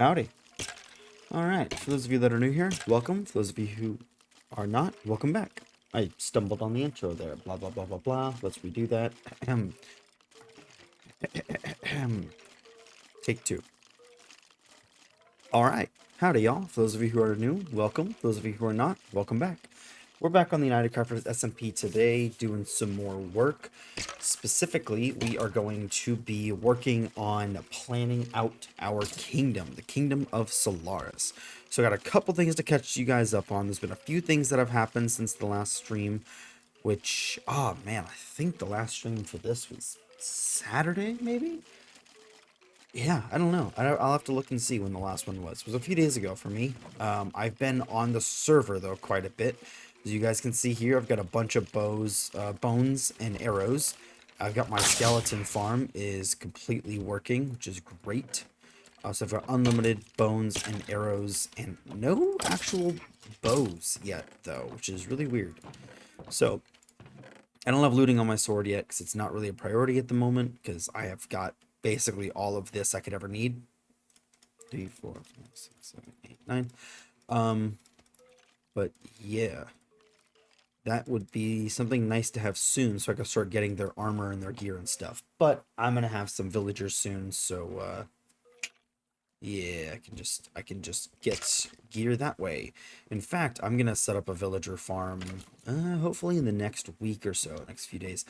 Howdy. All right, for those of you that are new here, welcome. For those of you who are not, welcome back. I stumbled on the intro there. Blah, blah, blah, blah, blah. Let's redo that. Take two. All right. Howdy, y'all. For those of you who are new, welcome. For those of you who are not, welcome back. We're back on the United Crafters SMP today doing some more work. Specifically, we are going to be working on planning out our kingdom, the kingdom of Solaris. So I got a couple things to catch you guys up on. There's been a few things that have happened since the last stream, which, oh man, I think the last stream for this was Saturday, maybe? Yeah, I don't know. I'll have to look and see when the last one was. It was a few days ago for me. I've been on the server, though, quite a bit. As you guys can see here, I've got a bunch of bones and arrows. I've got my skeleton farm is completely working, which is great. So I've got unlimited bones and arrows and no actual bows yet, though, which is really weird. So I don't have looting on my sword yet because it's not really a priority at the moment because I have got basically all of this I could ever need. 3, 4, 5, 6, 7, 8, 9. But yeah, that would be something nice to have soon so I can start getting their armor and their gear and stuff. But I'm gonna have some villagers soon, so yeah, I can just get gear that way. In fact, I'm gonna set up a villager farm hopefully in the next week or so, next few days.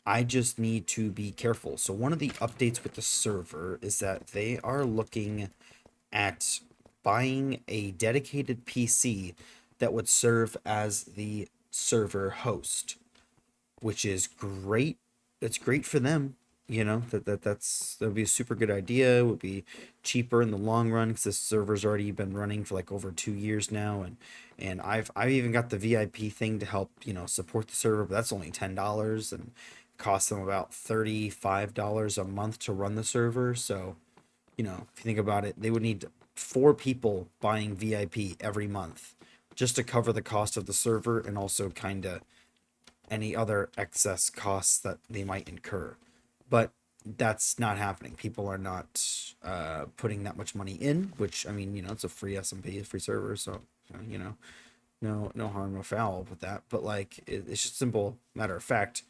I just need to be careful. So one of the updates with the server is that they are looking at buying a dedicated PC that would serve as the server host, which is great. It's great for them. You know, that would be a super good idea. It would be cheaper in the long run because this server's already been running for like over 2 years now, and I've even got the VIP thing to help, you know, support the server, but that's only $10 and costs them about $35 a month to run the server. So, you know, if you think about it, they would need 4 people buying VIP every month just to cover the cost of the server and also kind of any other excess costs that they might incur. But that's not happening. People are not putting that much money in, which, I mean, you know, it's a free SMP, a free server, so you know, no harm, no foul with that. But like, it's just simple matter of fact.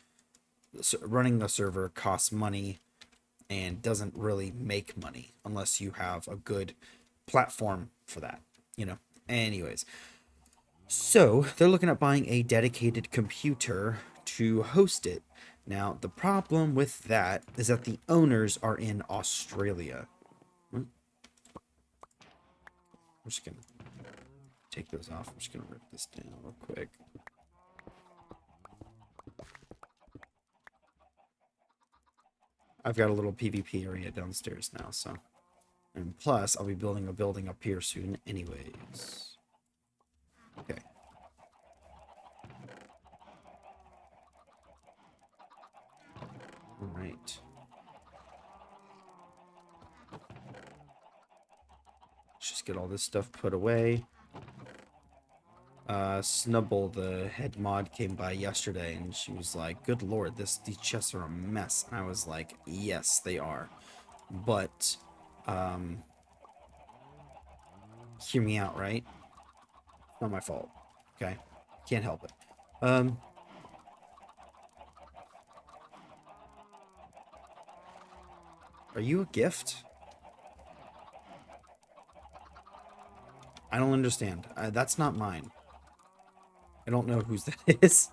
Running the server costs money and doesn't really make money unless you have a good platform for that, you know. Anyways, so they're looking at buying a dedicated computer to host it. Now, the problem with that is that the owners are in Australia. I'm just going to take those off. I'm just going to rip this down real quick. I've got a little PvP area downstairs now, so. And plus, I'll be building a building up here soon anyways. Okay. All right. Let's just get all this stuff put away. Snubble, the head mod, came by yesterday and she was like, good lord, these chests are a mess. And I was like, yes, they are. But, hear me out, right? Not my fault. Okay? Can't help it. Are you a gift? I don't understand. That's not mine. I don't know whose that is.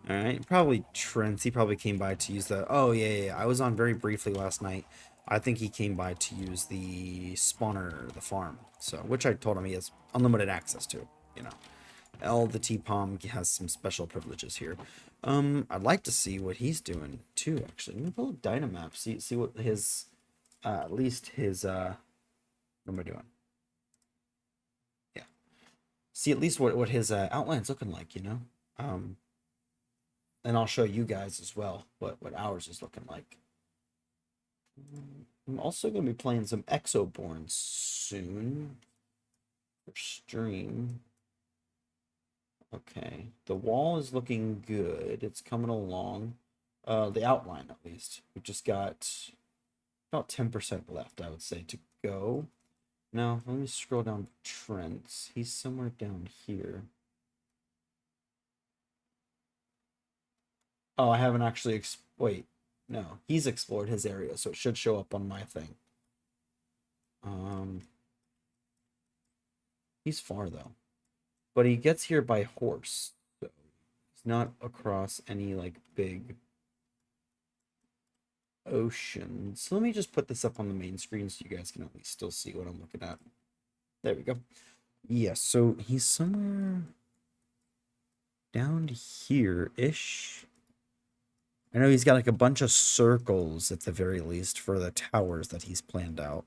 All right, probably Trent. He probably came by to use the. Oh yeah. I was on very briefly last night. I think he came by to use the spawner, the farm. So, which I told him he has unlimited access to. You know, the T-Palm has some special privileges here. I'd like to see what he's doing too. Actually, let me pull up JourneyMap. See what his, at least his. What am I doing? Yeah. See at least what his outline's looking like. You know. And I'll show you guys as well what ours is looking like. I'm also going to be playing some Exoborn soon for stream. Okay, the wall is looking good. It's coming along. The outline, at least. We've just got about 10% left, I would say, to go. No, let me scroll down Trent's. He's somewhere down here. Oh, I haven't actually wait. No, he's explored his area, so it should show up on my thing. He's far though. But he gets here by horse. So he's not across any like big ocean. So let me just put this up on the main screen so you guys can at least still see what I'm looking at. There we go. Yes, so he's somewhere down here-ish. I know he's got like a bunch of circles at the very least for the towers that he's planned out.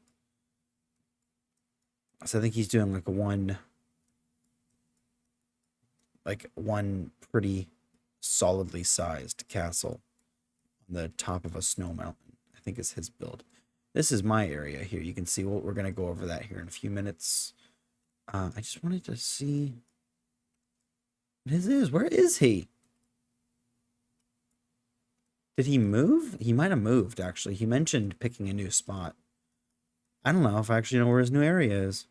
So I think he's doing one pretty solidly sized castle on the top of a snow mountain, I think is his build. This is my area here. You can see we're going to go over that here in a few minutes. I just wanted to see what his is. Where is he? Did he move? He might have moved, actually. He mentioned picking a new spot. I don't know if I actually know where his new area is.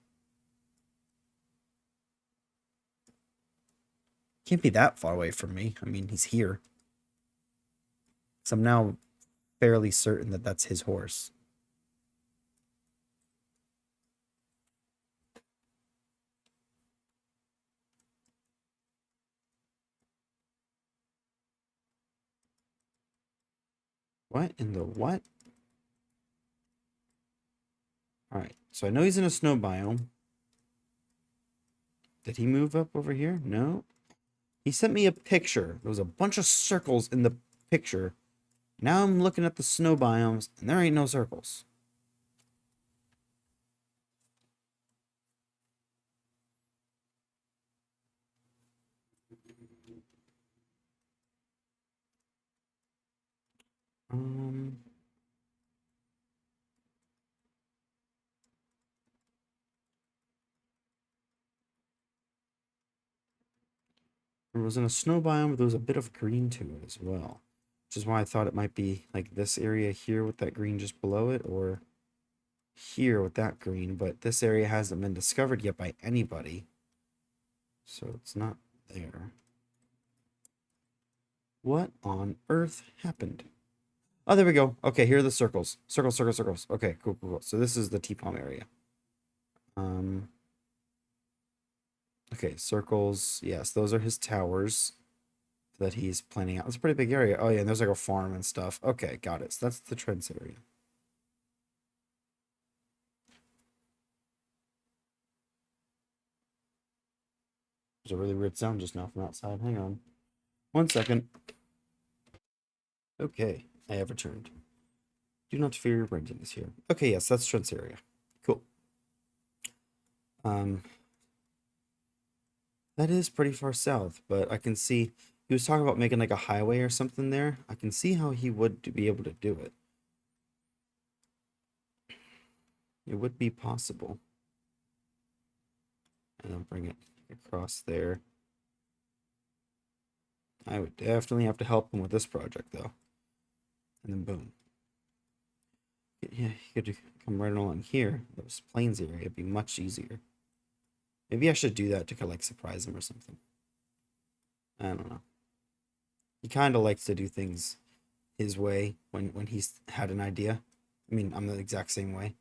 Can't be that far away from me. I mean, he's here. So I'm now fairly certain that that's his horse. What in the what? Alright, so I know he's in a snow biome. Did he move up over here? No. He sent me a picture. There was a bunch of circles in the picture. Now I'm looking at the snow biomes, and there ain't no circles. It was in a snow biome, but there was a bit of green to it as well. Which is why I thought it might be like this area here with that green just below it, or here with that green, but this area hasn't been discovered yet by anybody. So it's not there. What on earth happened? Oh, there we go. Okay, here are the circles. Circles, circles, circles. Okay, cool, cool, cool. So this is the T-palm area. Okay, circles. Yes, those are his towers that he's planning out. It's a pretty big area. Oh yeah, and there's like a farm and stuff. Okay, got it. So that's the Trent's area. There's a really weird sound just now from outside. Hang on. 1 second. Okay, I have returned. Do not fear, renting is here. Okay, yes, that's Trent's area. Cool. That is pretty far south, but I can see he was talking about making like a highway or something there. I can see how he would be able to do it. It would be possible. And I'll bring it across there. I would definitely have to help him with this project though. And then boom. Yeah, he could come right along here. Those plains area would be much easier. Maybe I should do that to kind of like surprise him or something. I don't know. He kind of likes to do things his way when he's had an idea. I mean, I'm the exact same way.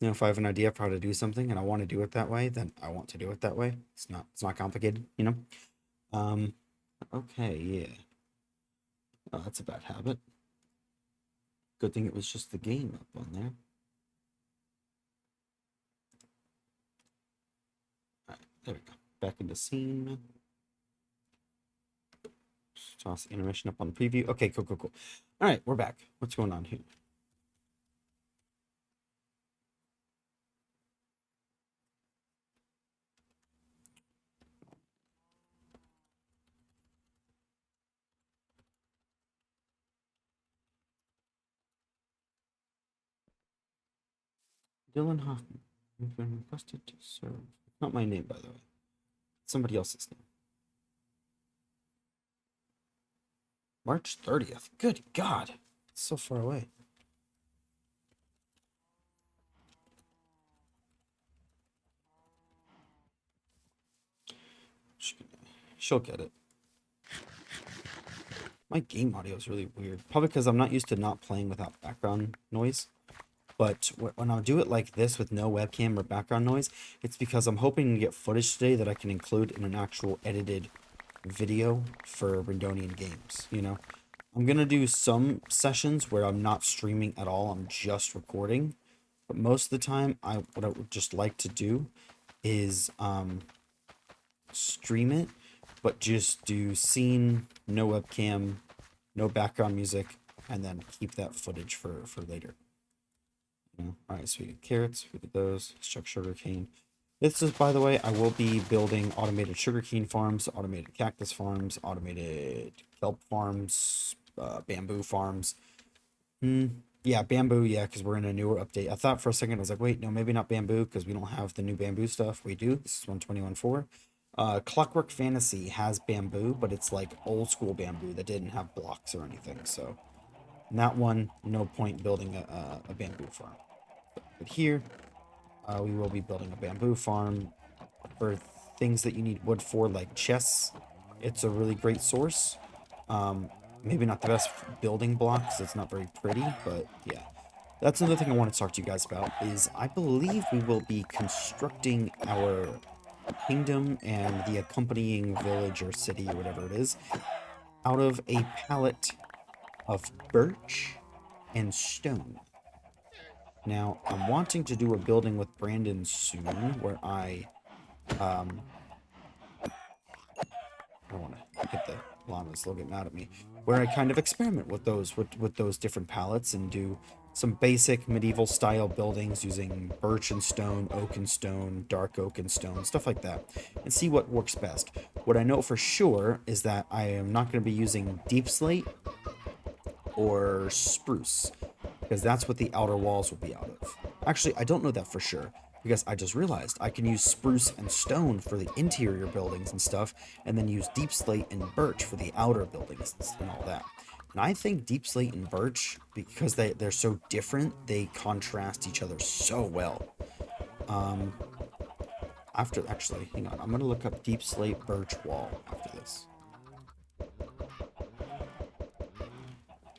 You know, if I have an idea for how to do something and I want to do it that way, then I want to do it that way. It's not complicated, you know? Okay, yeah. Oh, that's a bad habit. Good thing it was just the game up on there. Alright, there we go. Back into scene. Just toss animation up on the preview. Okay, cool, cool, cool. Alright, we're back. What's going on here? Dylan Hoffman. You've been requested to serve. Not my name, by the way. It's somebody else's name. March 30th. Good God. It's so far away. She'll get it. My game audio is really weird. Probably because I'm not used to not playing without background noise. But when I do it like this with no webcam or background noise, it's because I'm hoping to get footage today that I can include in an actual edited video for Rindonian games, you know? I'm going to do some sessions where I'm not streaming at all, I'm just recording. But most of the time, what I would just like to do is stream it, but just do scene, no webcam, no background music, and then keep that footage for later. All right, so we get carrots, we get those. Let's check sugarcane. This is, by the way, I will be building automated sugarcane farms, automated cactus farms, automated kelp farms, bamboo farms. Yeah, bamboo, yeah, because we're in a newer update. I thought for a second, I was like, wait, no, maybe not bamboo, because we don't have the new bamboo stuff. We do. This is 121.4. Clockwork Fantasy has bamboo, but it's like old school bamboo that didn't have blocks or anything. So, in that one, no point building a bamboo farm. But here, we will be building a bamboo farm for things that you need wood for, like chests. It's a really great source. Maybe not the best building blocks. It's not very pretty, but yeah. That's another thing I want to talk to you guys about is I believe we will be constructing our kingdom and the accompanying village or city or whatever it is out of a palette of birch and stone. Now, I'm wanting to do a building with Brandon soon where I don't want to hit the llamas, they'll get mad at me, where I kind of experiment with those different palettes and do some basic medieval style buildings using birch and stone, oak and stone, dark oak and stone, stuff like that, and see what works best. What I know for sure is that I am not going to be using deep slate or spruce, because that's what the outer walls will be out of. Actually, I don't know that for sure, because I just realized I can use spruce and stone for the interior buildings and stuff, and then use deep slate and birch for the outer buildings and all that. And I think deep slate and birch, because they're so different, they contrast each other so well. Actually, hang on, I'm gonna look up deep slate birch wall after this.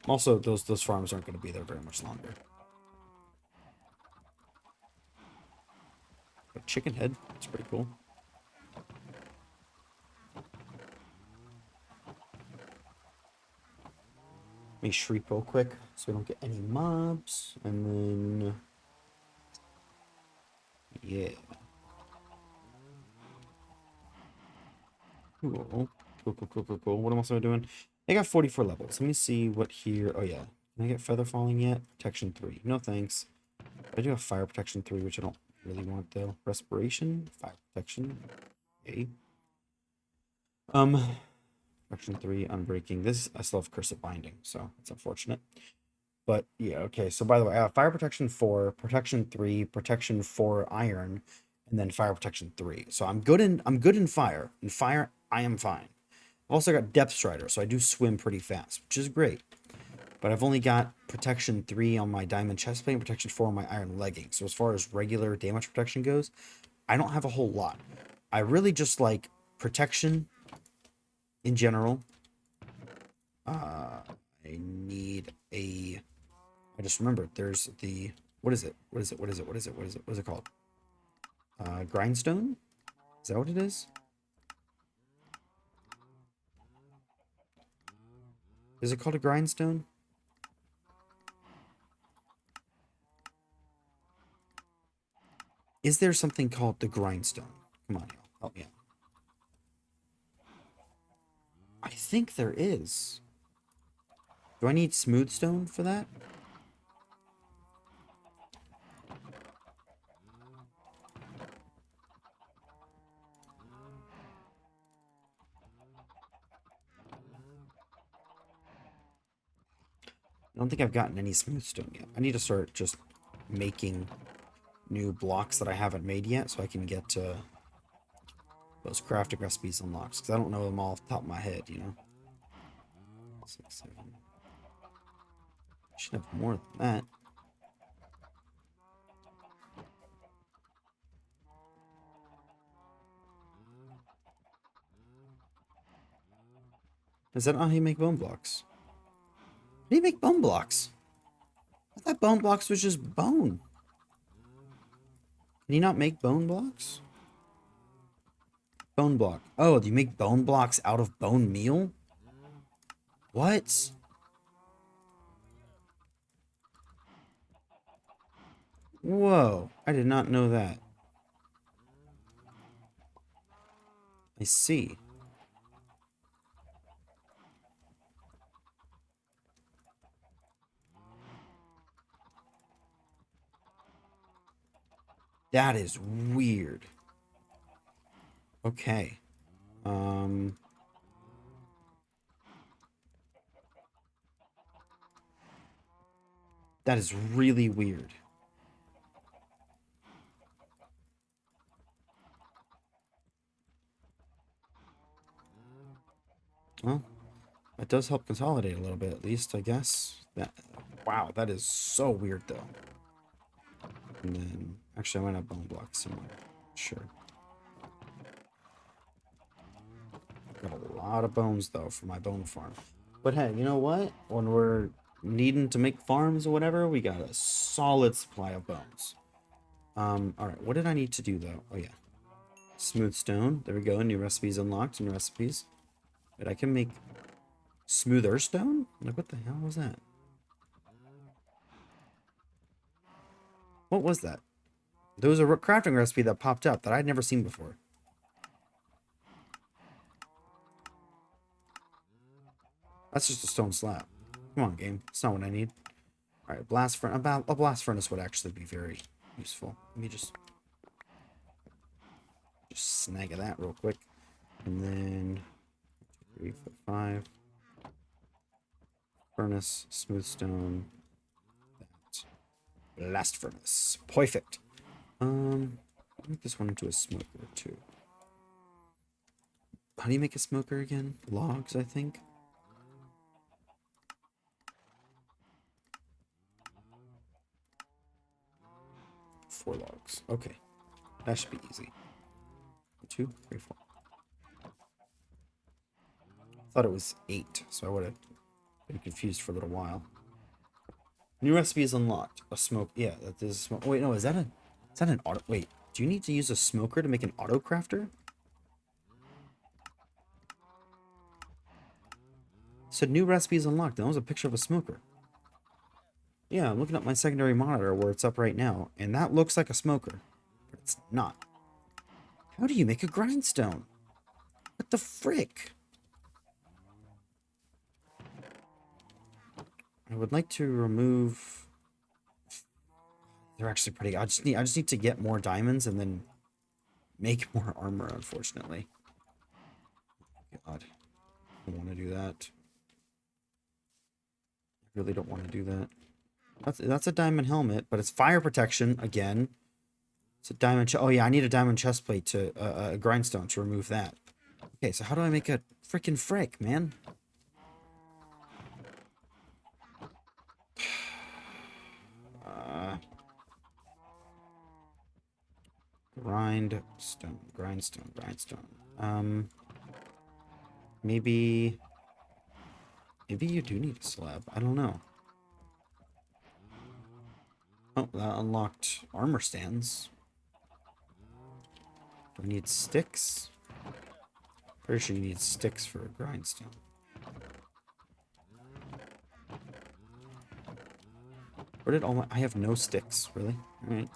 Also, those farms aren't going to be there very much longer. A chicken head, that's pretty cool. Let me shriek real quick so we don't get any mobs, and then yeah. Cool. Cool. What else am I doing? I got 44 levels. Let me see what here. Oh yeah. Can I get feather falling yet? Protection 3. No thanks. I do have fire protection 3, which I don't really want though. Respiration, fire protection. Okay. Protection 3, unbreaking. This I still have curse of binding, so it's unfortunate. But yeah, okay. So by the way, I have fire protection 4, protection 3, protection 4 iron, and then fire protection 3. So I'm good in fire. In fire, I am fine. I've also got depth strider, so I do swim pretty fast, which is great. But I've only got protection 3 on my diamond chestplate and protection 4 on my iron leggings. So as far as regular damage protection goes, I don't have a whole lot. I really just like protection in general. I need a... I just remembered there's the... What is it called? Grindstone? Is that what it is? Is it called a grindstone? Is there something called the grindstone? Come on, y'all. Help me out. I think there is. Do I need smooth stone for that? I don't think I've gotten any smooth stone yet. I need to start just making new blocks that I haven't made yet so I can get those crafting recipes unlocked, because I don't know them all off the top of my head, you know? 6, 7. Should have more than that. Is that how you make bone blocks? How do you make bone blocks? I thought bone blocks was just bone. Can you not make bone blocks? Bone block. Oh, do you make bone blocks out of bone meal? What? Whoa, I did not know that. I see. That is weird. Okay. That is really weird. Well, that does help consolidate a little bit, at least, I guess. That, wow, that is so weird, though. And then, actually, I might have bone blocks somewhere. Sure. Got a lot of bones, though, for my bone farm. But hey, you know what? When we're needing to make farms or whatever, we got a solid supply of bones. Alright, what did I need to do, though? Oh, yeah. Smooth stone. There we go. New recipes unlocked. New recipes. But I can make smoother stone? Like, what the hell was that? What was that? There was a crafting recipe that popped up that I'd never seen before. That's just a stone slab. Come on, game. It's not what I need. Alright, blast furnace. A blast furnace would actually be very useful. Let me just snag that real quick. And then 3, 4, 5. Furnace, smooth stone. That. Blast furnace. Perfect. Make this one into a smoker too. How do you make a smoker again? Logs, I think. Four logs. Okay. That should be easy. 2, 3, 4. Thought it was 8, so I would have been confused for a little while. New recipe is unlocked. A smoke. Yeah, that is a smoke. Wait, no, is that an auto? Wait, do you need to use a smoker to make an auto crafter? It said new recipe is unlocked. That was a picture of a smoker. Yeah, I'm looking at my secondary monitor where it's up right now, and that looks like a smoker, but it's not. How do you make a grindstone? What the frick? I would like to remove. They're actually pretty. I just need to get more diamonds and then make more armor. Unfortunately, God, I don't want to do that. I really don't want to do that. That's a diamond helmet, but it's fire protection again. It's a diamond. Oh yeah, I need a diamond chest plate to a grindstone to remove that. Okay, so how do I make a freaking frick, man? Grindstone. Maybe you do need a slab. I don't know. Oh, that unlocked armor stands. Do I need sticks? Pretty sure you need sticks for a grindstone. Where did all my... I have no sticks, really? Alright.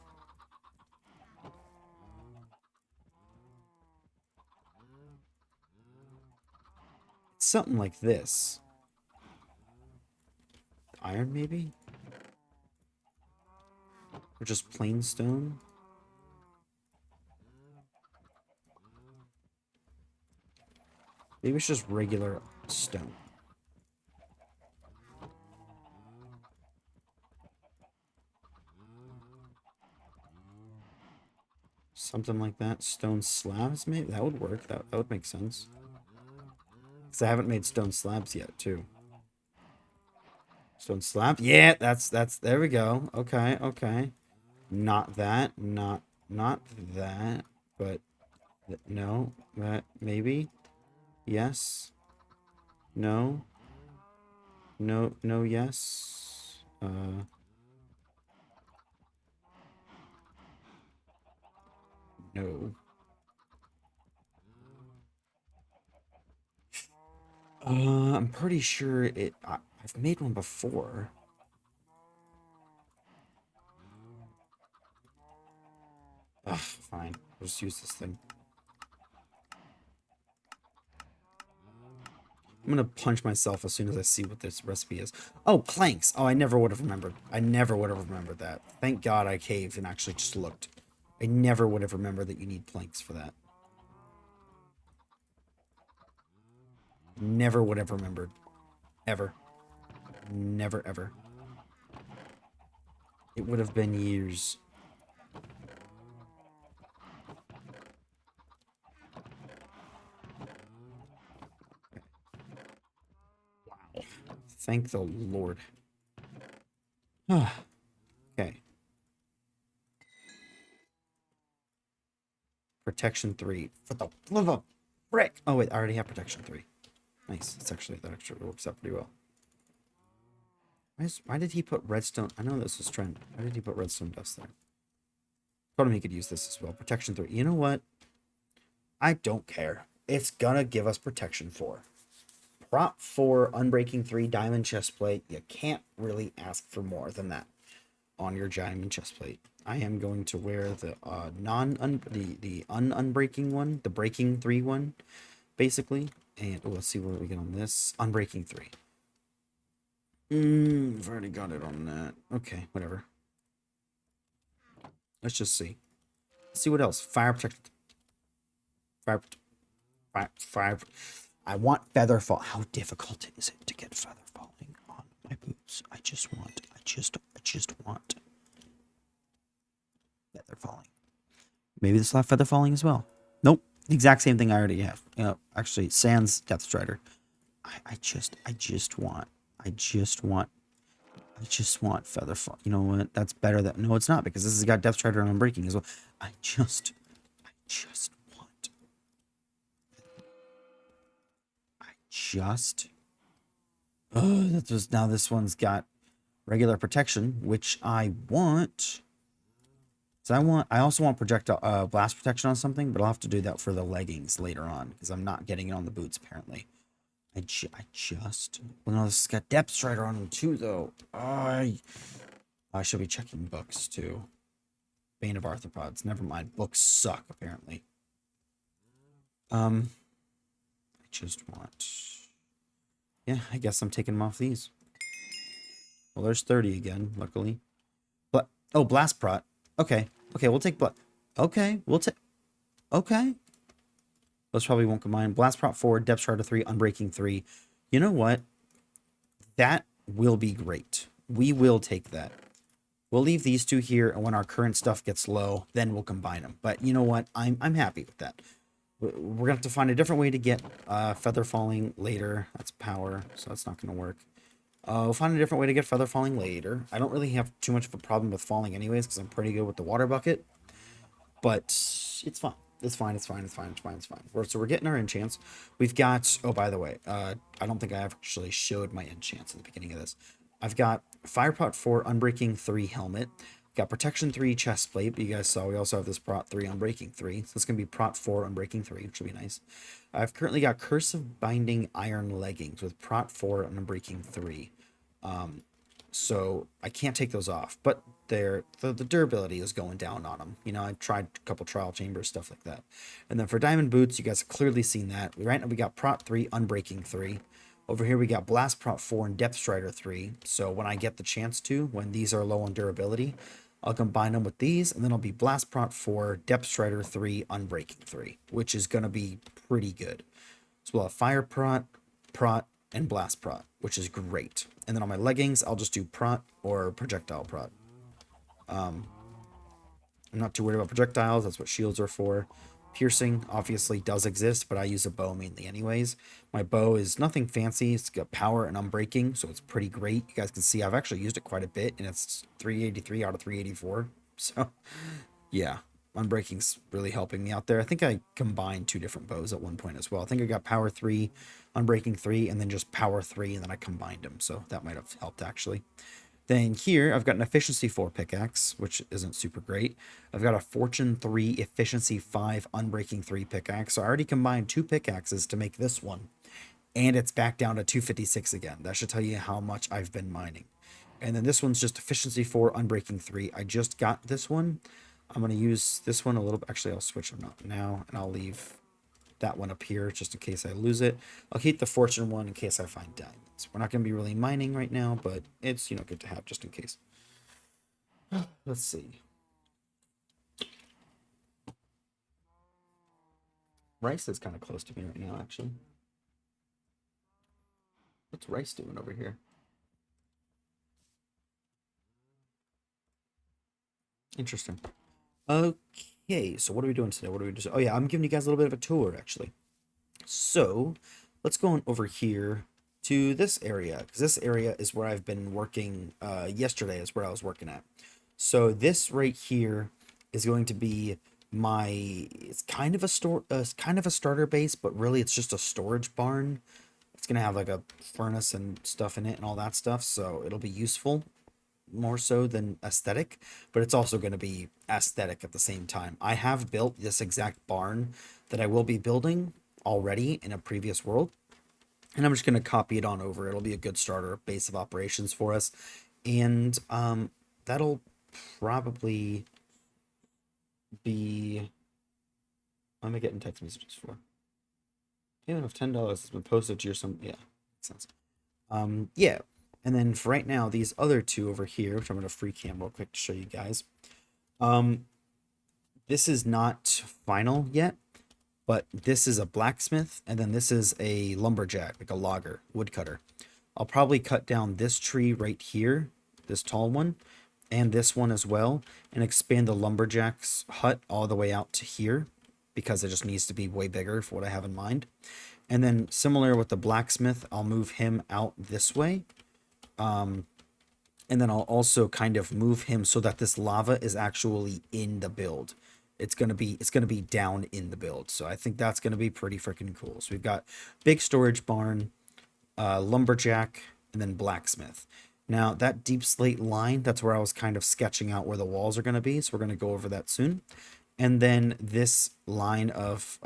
Something like this. Iron, maybe? Or just plain stone? Maybe it's just regular stone. Something like that. Stone slabs, maybe? That would work. That would make sense. Because I haven't made stone slabs yet, too. Stone slab? Yeah, that's, there we go. Okay, okay. Not that, not that, but no, that, maybe. Yes. No. No, no, yes. No. I'm pretty sure I've made one before. Ugh, fine. I'll just use this thing. I'm gonna punch myself as soon as I see what this recipe is. Oh, planks! Oh, I never would have remembered. I never would have remembered that. Thank God I caved and actually just looked. I never would have remembered that you need planks for that. Never would have remembered. Ever. Never, ever. It would have been years. Wow. Thank the Lord. Okay. Protection 3. For the love of frick! Oh, wait, I already have Protection 3. Nice. It's actually, that actually works out pretty well. Why did he put redstone? I know this was trend. Why did he put redstone dust there? Told him he could use this as well. Protection 3. You know what? I don't care. It's gonna give us Protection 4. Prop 4, Unbreaking 3, Diamond Chestplate. You can't really ask for more than that on your Diamond Chestplate. I am going to wear the unbreaking one, the Breaking 3 one, basically. And let's see what we get on this. Unbreaking 3. I've already got it on that. Okay, whatever. Let's just see. Let's see what else. Fire protected. Fire. I want feather fall. How difficult is it to get feather falling on my boots? I just want feather falling. Maybe this will have feather falling as well. Nope. The exact same thing I already have. You know, actually, sans Death Strider. I just want feather fall. You know what? That's better than no, it's not because this has got Death Strider and Unbreaking as well. I just want. Oh, that was now this one's got regular protection, which I want. So I also want projectile blast protection on something, but I'll have to do that for the leggings later on because I'm not getting it on the boots apparently. Well, no, this has got Depth Strider on them too, though. I should be checking books too. Bane of Arthropods. Never mind. Books suck apparently. I just want. Yeah, I guess I'm taking them off these. Well, there's 30 again, luckily. But oh, Blast Prot. Okay, we'll take Okay, Okay. Those probably won't combine. Blast Prot 4, Depth Strider 3, Unbreaking 3. You know what? That will be great. We will take that. We'll leave these two here, and when our current stuff gets low, then we'll combine them. But you know what? I'm happy with that. We're gonna have to find a different way to get feather falling later. That's power, so that's not gonna work. We'll find a different way to get feather falling later. I don't really have too much of a problem with falling anyways, because I'm pretty good with the water bucket. But it's fine. It's fine. So we're getting our enchants. We've got, oh, by the way, I don't think I actually showed my enchants at the beginning of this. I've got Firepot 4, Unbreaking 3 helmet. Got Protection 3 chest plate, but you guys saw we also have this Prot 3 Unbreaking 3. So it's going to be Prot 4 Unbreaking 3, which will be nice. I've currently got Curse of Binding Iron leggings with Prot 4 and Unbreaking 3. So I can't take those off, but the durability is going down on them. You know, I tried a couple trial chambers, stuff like that. And then for diamond boots, you guys have clearly seen that. Right now we got Prot 3, Unbreaking 3. Over here we got Blast Prot 4 and Depth Strider 3. So when I get the chance to, when these are low on durability, I'll combine them with these, and then I'll be Blast Prot 4, Depth Strider 3, Unbreaking 3, which is going to be pretty good. So we'll have Fire Prot, and Blast Prot, which is great. And then on my leggings, I'll just do Prot or Projectile Prot. I'm not too worried about projectiles. That's what shields are for. Piercing obviously does exist, but I use a bow mainly anyways. My bow is nothing fancy. It's got power and unbreaking, so it's pretty great. You guys can see I've actually used it quite a bit, and it's 383 out of 384. So, yeah. Unbreaking's really helping me out there. I think I combined 2 different bows at one point as well. I think I got power 3, Unbreaking 3, and then just power 3, and then I combined them. So that might have helped actually. Then here, I've got an efficiency 4 pickaxe, which isn't super great. I've got a fortune 3, efficiency 5, unbreaking 3 pickaxe. So I already combined 2 pickaxes to make this one. And it's back down to 256 again. That should tell you how much I've been mining. And then this one's just efficiency 4, unbreaking 3. I just got this one. I'm going to use this one a little bit. Actually, I'll switch them up now, and I'll leave that one up here just in case I lose it. I'll keep the fortune one in case I find diamonds. We're not going to be really mining right now, but it's, you know, good to have just in case. Let's see. Rice is kind of close to me right now, actually. What's Rice doing over here? Interesting. Okay, so what are we doing today? What are we doing? Oh yeah, I'm giving you guys a little bit of a tour, actually. So let's go on over here to this area, because this area is where I've been working. Yesterday is where I was working at. So this right here is going to be my, it's kind of a kind of a starter base, but really it's just a storage barn. It's gonna have like a furnace and stuff in it and all that stuff, so it'll be useful more so than aesthetic, but it's also going to be aesthetic at the same time. I have built this exact barn that I will be building already in a previous world, and I'm just going to copy it on over. It'll be a good starter base of operations for us, and that'll probably be, what am I getting text messages for? Payment of $10 has been posted to your some, yeah, makes sense. Yeah. And then for right now, these other two over here, which I'm going to Freecam real quick to show you guys. This is not final yet, but this is a blacksmith, and then this is a lumberjack, like a logger, woodcutter. I'll probably cut down this tree right here, this tall one, and this one as well, and expand the lumberjack's hut all the way out to here, because it just needs to be way bigger for what I have in mind. And then similar with the blacksmith, I'll move him out this way. And then I'll also kind of move him so that this lava is actually in the build. It's gonna be down in the build. So I think that's gonna be pretty freaking cool. So we've got big storage barn, lumberjack, and then blacksmith. Now that deep slate line, that's where I was kind of sketching out where the walls are gonna be. So we're gonna go over that soon. And then this line of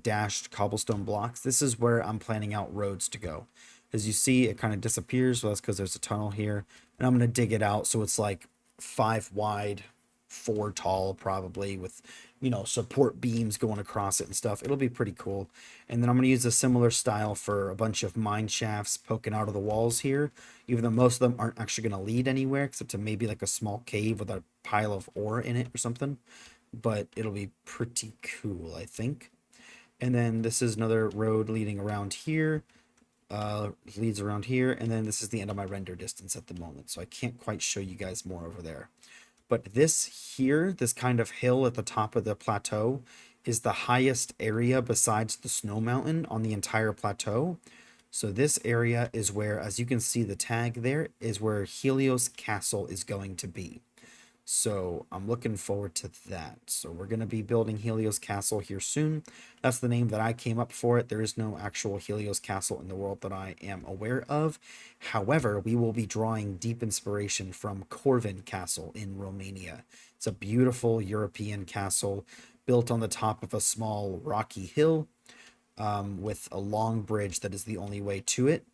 dashed cobblestone blocks, this is where I'm planning out roads to go. As you see, it kind of disappears. So that's because there's a tunnel here. And I'm going to dig it out so it's like 5 wide, 4 tall, probably, with, you know, support beams going across it and stuff. It'll be pretty cool. And then I'm going to use a similar style for a bunch of mine shafts poking out of the walls here, even though most of them aren't actually going to lead anywhere except to maybe like a small cave with a pile of ore in it or something. But it'll be pretty cool, I think. And then this is another road leading around here. Leads around here, and then this is the end of my render distance at the moment, so I can't quite show you guys more over there. But this here, this kind of hill at the top of the plateau, is the highest area besides the snow mountain on the entire plateau. So this area is where, as you can see the tag there, is where Helios Castle is going to be. So I'm looking forward to that. So we're going to be building Helios Castle here soon. That's the name that I came up for it. There is no actual Helios Castle in the world that I am aware of. However, we will be drawing deep inspiration from Corvin Castle in Romania. It's a beautiful European castle built on the top of a small rocky hill with a long bridge that is the only way to it.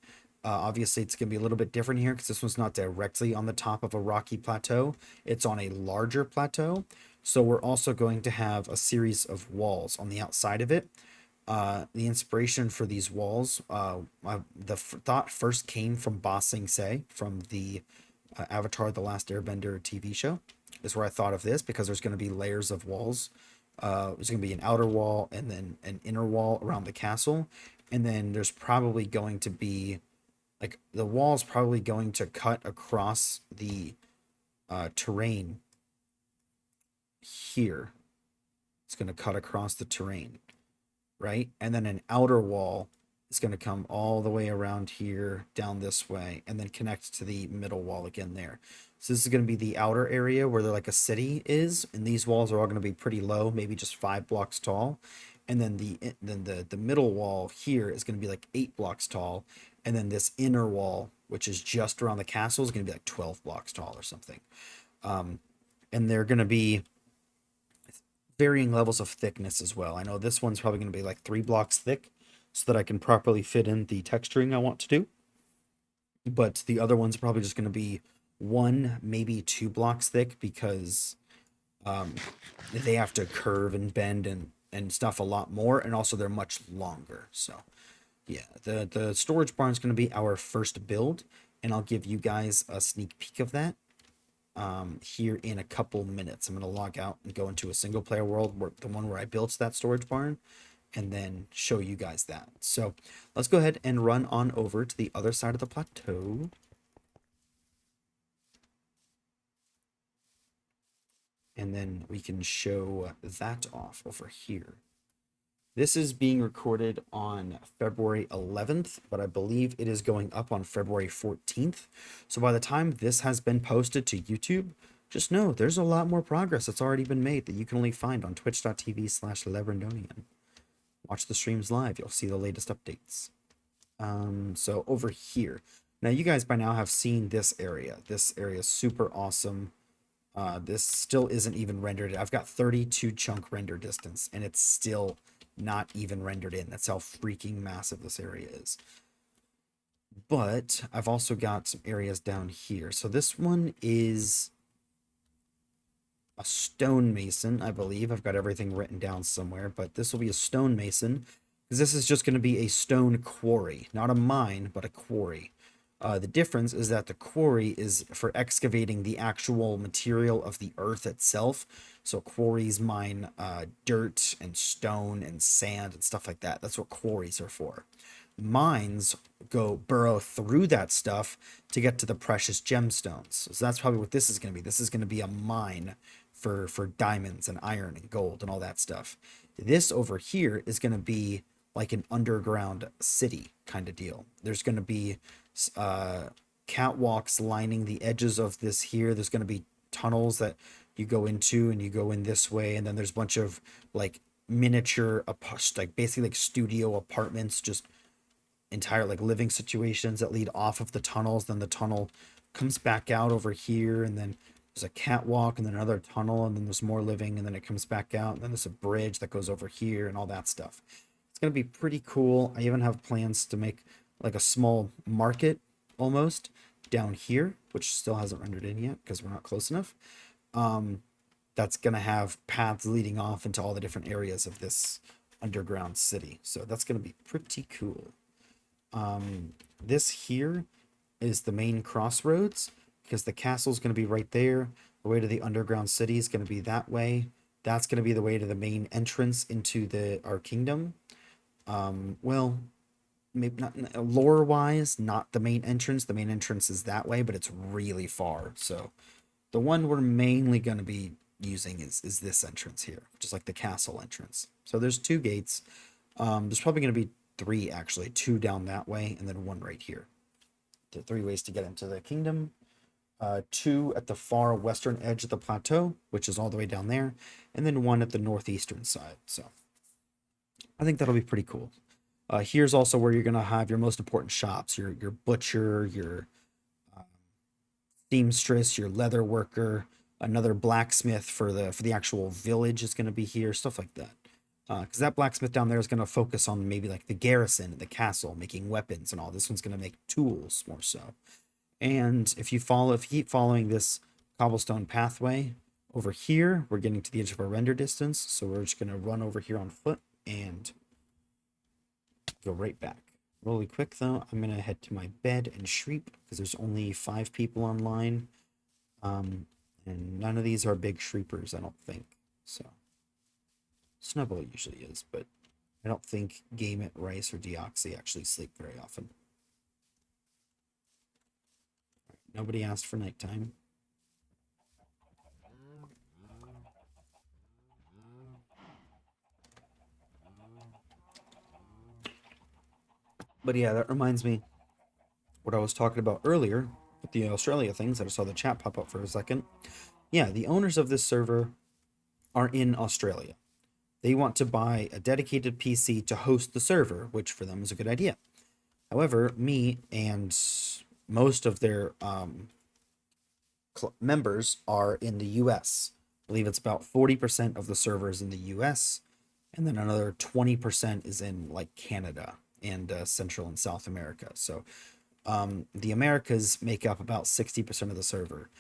Obviously, it's going to be a little bit different here because this one's not directly on the top of a rocky plateau. It's on a larger plateau. So we're also going to have a series of walls on the outside of it. The inspiration for these walls, the thought first came from Ba Sing Se from the Avatar The Last Airbender TV show, is where I thought of this because there's going to be layers of walls. There's going to be an outer wall and then an inner wall around the castle. And then there's probably going to be, like, the wall's probably going to cut across the terrain here. It's going to cut across the terrain, right? And then an outer wall is going to come all the way around here, down this way, and then connect to the middle wall again there. So this is going to be the outer area where like a city is, and these walls are all going to be pretty low, maybe just 5 blocks tall. And then the middle wall here is going to be like 8 blocks tall, and then this inner wall, which is just around the castle, is going to be like 12 blocks tall or something. And they're going to be varying levels of thickness as well. I know this one's probably going to be like 3 blocks thick so that I can properly fit in the texturing I want to do. But the other one's probably just going to be 1, maybe 2 blocks thick because they have to curve and bend and stuff a lot more. And also they're much longer. So yeah, the storage barn is going to be our first build. And I'll give you guys a sneak peek of that here in a couple minutes. I'm going to log out and go into a single player world, the one where I built that storage barn, and then show you guys that. So let's go ahead and run on over to the other side of the plateau. And then we can show that off over here. This is being recorded on February 11th, but I believe it is going up on February 14th. So by the time this has been posted to YouTube, just know there's a lot more progress that's already been made that you can only find on twitch.tv/Lebrandonian. Watch the streams live. You'll see the latest updates. So over here. Now you guys by now have seen this area. This area is super awesome. This still isn't even rendered. I've got 32 chunk render distance, and it's still not even rendered in. That's how freaking massive this area is. But I've also got some areas down here. So this one is a stonemason, I believe. I've got everything written down somewhere, but this will be a stonemason because this is just going to be a stone quarry, not a mine, but a quarry. The difference is that the quarry is for excavating the actual material of the earth itself. So quarries mine dirt and stone and sand and stuff like that. That's what quarries are for. Mines go burrow through that stuff to get to the precious gemstones. So that's probably what this is going to be. This is going to be a mine for diamonds and iron and gold and all that stuff. This over here is going to be like an underground city kind of deal. There's going to be catwalks lining the edges of this here. There's going to be tunnels that you go into and you go in this way, and then there's a bunch of like miniature like basically like studio apartments, just entire like living situations that lead off of the tunnels. Then the tunnel comes back out over here, and then there's a catwalk and then another tunnel, and then there's more living, and then it comes back out, and then there's a bridge that goes over here and all that stuff. It's going to be pretty cool. I even have plans to make like a small market almost down here, which still hasn't rendered in yet because we're not close enough. That's going to have paths leading off into all the different areas of this underground city. So that's going to be pretty cool. This here is the main crossroads because the castle is going to be right there. The way to the underground city is going to be that way. That's going to be the way to the main entrance into our kingdom. Well, maybe not lore wise, not the main entrance. The main entrance is that way, but it's really far. So the one we're mainly going to be using is this entrance here, which is like the castle entrance. So there's 2 gates. There's probably going to be 3 actually, 2 down that way and then 1 right here. The 3 ways to get into the kingdom. 2 at the far western edge of the plateau, which is all the way down there, and then 1 at the northeastern side. So I think that'll be pretty cool. Here's also where you're going to have your most important shops, your butcher, your seamstress, your leather worker, another blacksmith for the actual village is going to be here, stuff like that. Because that blacksmith down there is going to focus on maybe like the garrison, the castle, making weapons and all. This one's going to make tools more so. And if you keep following this cobblestone pathway over here, we're getting to the edge of our render distance. So we're just going to run over here on foot and go right back. Really quick though, I'm going to head to my bed and sleep because there's only 5 people online. And none of these are big shreepers, I don't think. So Snubble usually is, but I don't think Game It, Rice, or Deoxy actually sleep very often. Nobody asked for nighttime. But yeah, that reminds me what I was talking about earlier with the Australia things. I just saw the chat pop up for a second. Yeah, the owners of this server are in Australia. They want to buy a dedicated PC to host the server, which for them is a good idea. However, me and most of their members are in the US. I believe it's about 40% of the servers in the US, and then another 20% is in like Canada and Central and South America. So the Americas make up about 60% of the server.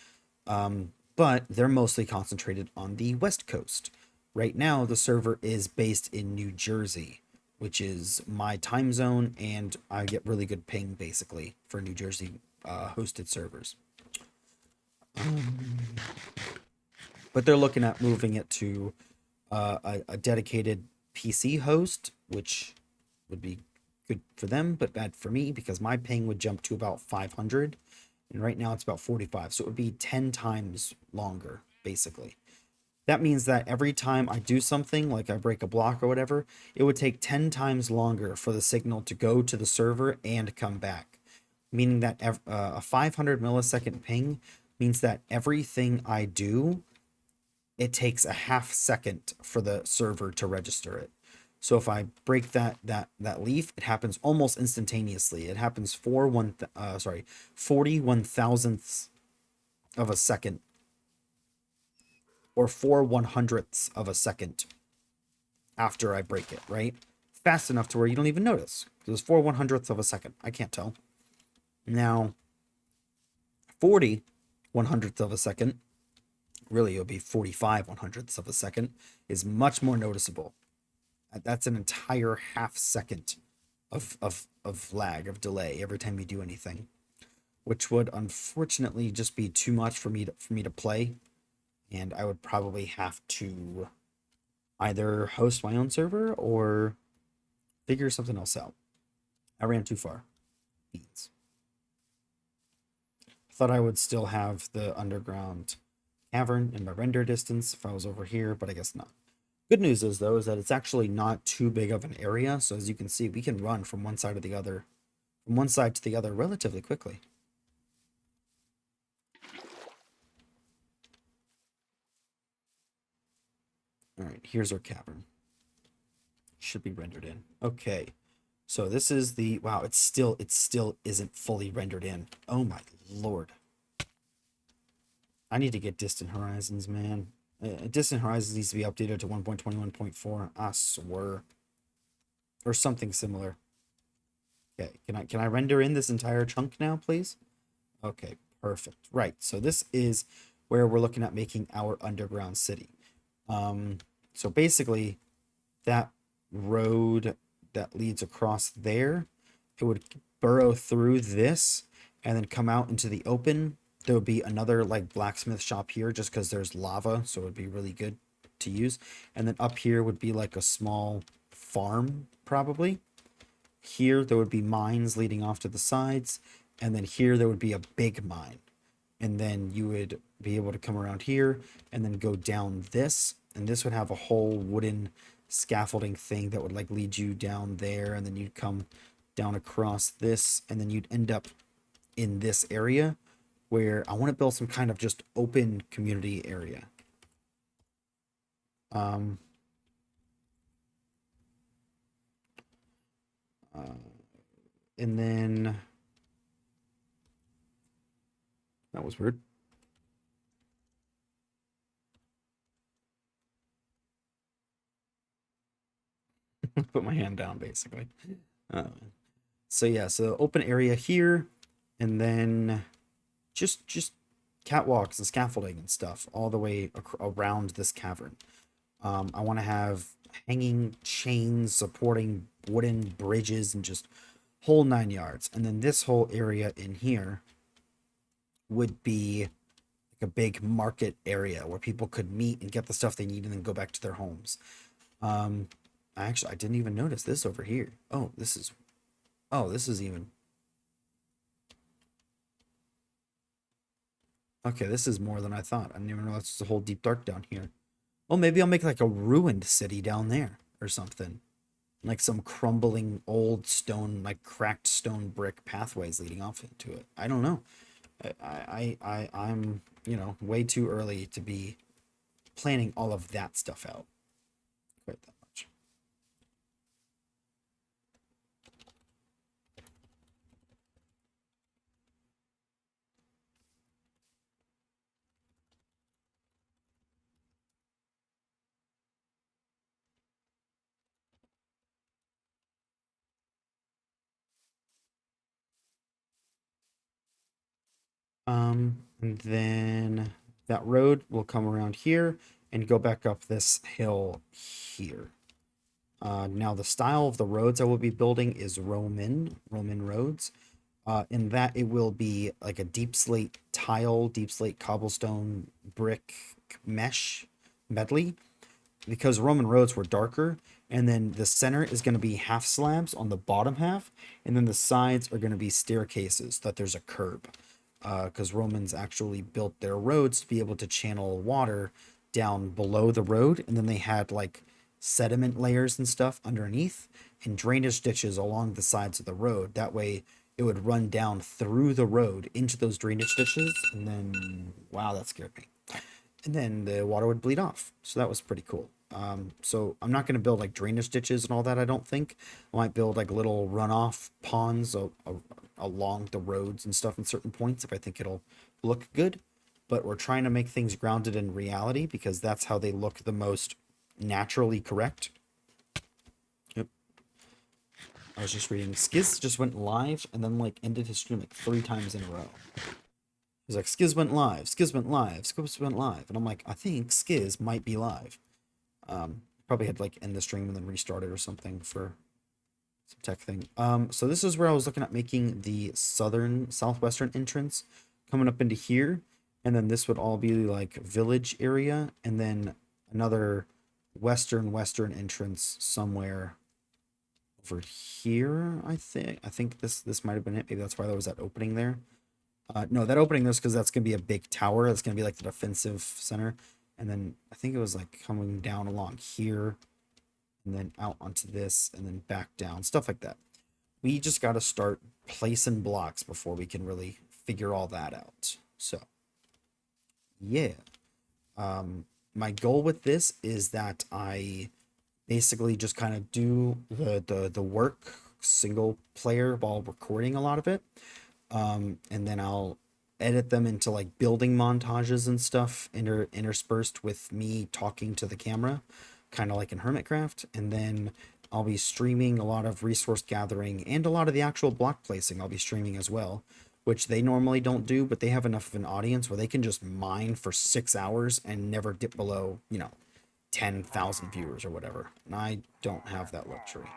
But they're mostly concentrated on the West Coast. Right now, the server is based in New Jersey, which is my time zone, and I get really good ping basically for New Jersey hosted servers. But they're looking at moving it to a dedicated PC host, which would be good for them, but bad for me because my ping would jump to about 500. And right now it's about 45. So it would be 10 times longer, basically. That means that every time I do something, like I break a block or whatever, it would take 10 times longer for the signal to go to the server and come back. Meaning that a 500 millisecond ping means that everything I do, it takes a half second for the server to register it. So if I break that leaf, it happens almost instantaneously. It happens for 41 thousandths of a second, or 4/100ths of a second after I break it, right? Fast enough to where you don't even notice. It was 4/100ths of a second. I can't tell. Now, 40/100ths of a second, really it'll be 45/100ths of a second, is much more noticeable. That's an entire half second of lag, of delay every time you do anything, which would unfortunately just be too much for me to play, and I would probably have to either host my own server or figure something else out. I ran too far. Beans. Thought I would still have the underground cavern in my render distance if I was over here, but I guess not. Good news is, though, is that it's actually not too big of an area. So as you can see, we can run from one side to the other, relatively quickly. All right, here's our cavern. Should be rendered in. Okay. So this is the, wow, it still isn't fully rendered in. Oh my lord. I need to get Distant Horizons, man. Distant Horizons needs to be updated to 1.21.4. I swear. Or something similar. Okay, can I render in this entire chunk now, please? Okay, perfect. Right, so this is where we're looking at making our underground city. So basically, that road that leads across there, it would burrow through this and then come out into the open. There would be another like blacksmith shop here just because there's lava, so it would be really good to use. And then up here would be like a small farm, probably. Here there would be mines leading off to the sides, and then here there would be a big mine. And then you would be able to come around here and then go down this, and this would have a whole wooden scaffolding thing that would like lead you down there, and then you'd come down across this, and then you'd end up in this area where I want to build some kind of just open community area. And then that was weird. Put my hand down, basically. So yeah, so open area here, and then just catwalks and scaffolding and stuff all the way around this cavern. I want to have hanging chains supporting wooden bridges and just whole 9 yards. And then this whole area in here would be like a big market area where people could meet and get the stuff they need and then go back to their homes. Actually, I didn't even notice this over here. Oh, this is even. Okay, this is more than I thought. I didn't even know it's a whole deep dark down here. Well, maybe I'll make like a ruined city down there or something. like some crumbling old stone, like cracked stone brick pathways leading off into it. I don't know. I'm, you know, way too early to be planning all of that stuff out quite that much. And then that road will come around here and go back up this hill here. Now the style of the roads I will be building is Roman roads. In that it will be like a deep slate tile, deep slate cobblestone, brick, mesh medley, because Roman roads were darker. And then the center is going to be half slabs on the bottom half, and then the sides are going to be staircases that there's a curb. Because Romans actually built their roads to be able to channel water down below the road, and then they had like sediment layers and stuff underneath and drainage ditches along the sides of the road. That way it would run down through the road into those drainage ditches, and then wow, that scared me. And then the water would bleed off. So that was pretty cool. So I'm not going to build like drainage ditches and all that, I don't think. I might build like little runoff ponds along the roads and stuff in certain points if I think it'll look good. But we're trying to make things grounded in reality because that's how they look the most naturally correct. Yep. I was just reading. Skiz just went live and then like ended his stream like 3 times in a row. He's like, Skiz went live, Skiz went live, Skiz went live. And I'm like, I think Skiz might be live. Probably had like end the stream and then restart it or something for some tech thing. So this is where I was looking at making the southwestern entrance coming up into here. And then this would all be like village area. And then another western entrance somewhere over here, I think. I think this might have been it. Maybe that's why there was that opening there. No, that opening is because that's going to be a big tower. That's going to be like the defensive center. And then I think it was like coming down along here and then out onto this and then back down, stuff like that. We just got to start placing blocks before we can really figure all that out. So, yeah. My goal with this is that I basically just kind of do the work single player while recording a lot of it. And then I'll edit them into like building montages and stuff interspersed with me talking to the camera, kind of like in Hermitcraft. And then I'll be streaming a lot of resource gathering and a lot of the actual block placing I'll be streaming as well, which they normally don't do, but they have enough of an audience where they can just mine for 6 hours and never dip below, 10,000 viewers or whatever. And I don't have that luxury.